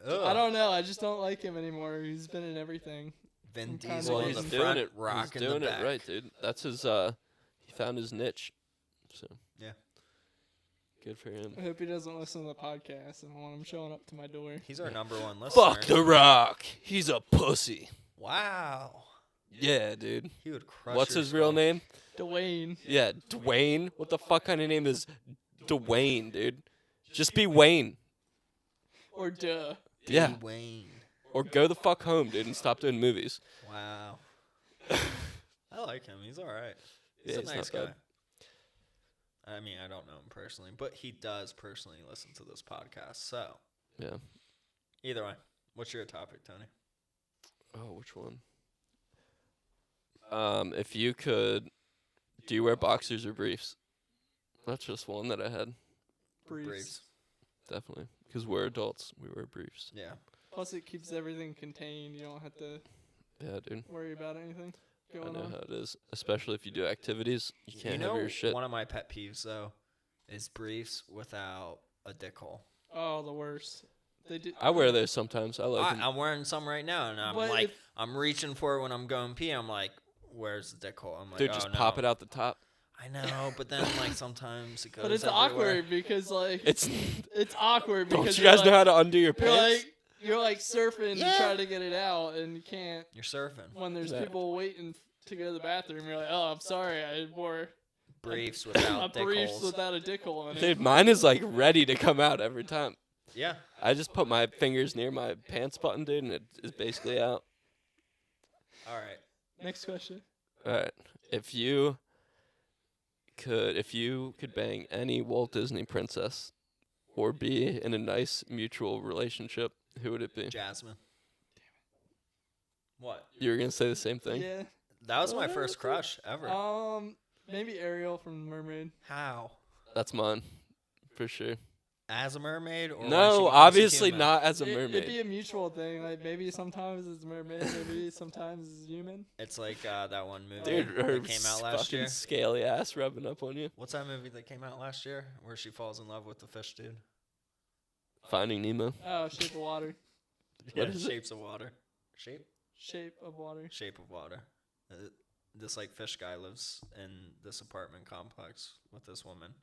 Ugh. I don't know. I just don't like him anymore. He's been in everything. Vin I'm kinda Diesel Well, in he's the doing front, it. Rock He's in doing the it back. right, dude. That's his. He found his niche. So. Yeah. Good for him. I hope he doesn't listen to the podcast. I don't want him showing up to my door. He's our number one listener. Fuck The Rock. He's a pussy. Wow. Yeah, dude. He would crush. What's your his real skull. name? Dwayne. Yeah, Dwayne. What the fuck kind of name is Dwayne, dude? Just be Wayne. Or duh. Yeah. Wayne. Or go the fuck home, dude, and stop doing movies. Wow. I like him. He's all right. He's Yeah, a he's nice not guy. bad. I mean, I don't know him personally, but he does personally listen to this podcast. So, Yeah. either way, what's your topic, Tony? Oh, which one? If you could, do you wear boxers or briefs? That's just one that I had, Briefs. definitely. Because we're adults, we wear briefs. Yeah. Plus, it keeps everything contained. You don't have to Yeah, dude. worry about anything I going know on. how it is. Especially if you do activities, you can't You know, have your shit. one of my pet peeves though is briefs without a dick hole. Oh, the worst. They do. I wear those sometimes. I like them. I'm wearing some right now, and I'm But like, if- I'm reaching for it when I'm going pee. I'm like, where's the dick hole? I'm like, Dude, oh, just no. pop it out the top. I know, but then like sometimes it goes. But it's everywhere. awkward because like It's. it's awkward because Don't you you're guys know like- how to undo your pants? You're like surfing Yeah. to try to get it out, and you can't You're surfing. when there's Yeah. people waiting to go to the bathroom. You're like, oh, I'm sorry, I wore Briefs a without dick briefs holes. without a dick hole in it. Dude, mine is like ready to come out every time. Yeah. I just put my fingers near my pants button, dude, and it is basically out. All right. Next question. All right. If you could bang any Walt Disney princess or be in a nice mutual relationship, who would it be? Jasmine. What? You were going to say the same thing? Yeah. That was my first crush ever. Maybe Ariel from Mermaid. How? That's mine, for sure. As a mermaid or when she No, becomes a obviously human? not as a It'd mermaid. be a mutual thing. Like maybe sometimes it's mermaid, maybe sometimes it's human. It's like that one movie Dude, her that came out last fucking year. scaly ass rubbing up on you. What's that movie that came out last year where she falls in love with the fish dude? Finding Nemo. Oh, Shape of Water. What is it? Shapes of water. Shape? Shape of Water. Shape of water. This like fish guy lives in this apartment complex with this woman.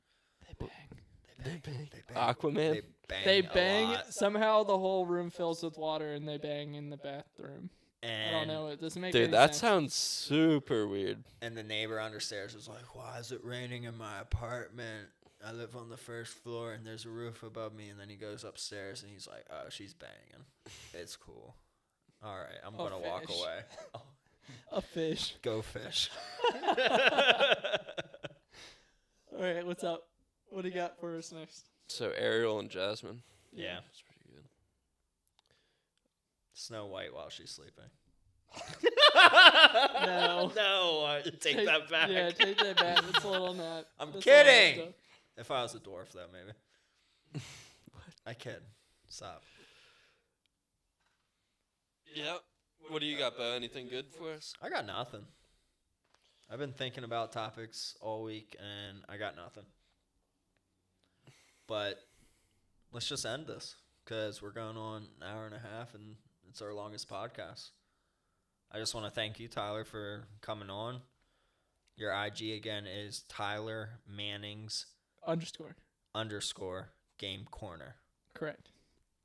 They bang. They bang. Aquaman? They a bang. lot. Somehow the whole room fills with water, and they bang in the bathroom. I don't And, know. It doesn't make Dude, any that sense. sounds super weird. and the neighbor understairs was like, "Why is it raining in my apartment? I live on the first floor and there's a roof above me." And then he goes upstairs and he's like, "Oh, she's banging. It's cool. All right, I'm gonna walk fish. away. A fish. Go fish." All right, what's up? What do you got for us next? So Ariel and Jasmine. Yeah. That's pretty good. Snow White while she's sleeping. No. No, take that back. Yeah, take that back. It's a little not. I'm that's a lot of kidding. stuff. If I was a dwarf, though, maybe. I kid. Stop. Yep. What do you got, Bo? Anything good for us? I got nothing. I've been thinking about topics all week, and I got nothing. But let's just end this, because we're going on an hour and a half, and it's our longest podcast. I just want to thank you, Tyler, for coming on. Your IG, again, is Tyler Mannings __ Game Corner. Correct.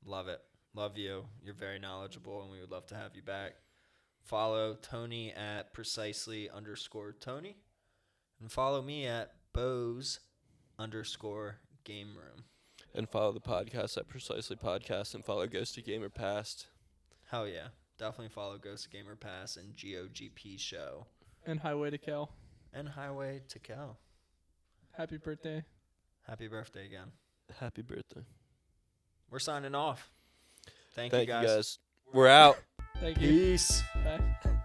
Love it. Love you. You're very knowledgeable, and we would love to have you back. Follow Tony at precisely _Tony. And follow me at Bose _Game Room. And follow the podcast at Precisely Podcast, and follow Ghosty Gamer Past. Hell yeah. Definitely follow Ghost Gamer Pass and GOGP Show. And Highway to Cal. And Highway to Cal. Happy birthday. Happy birthday again. Happy birthday. We're signing off. Thank Thank you you guys. guys. We're out. Thank you. Peace. Bye.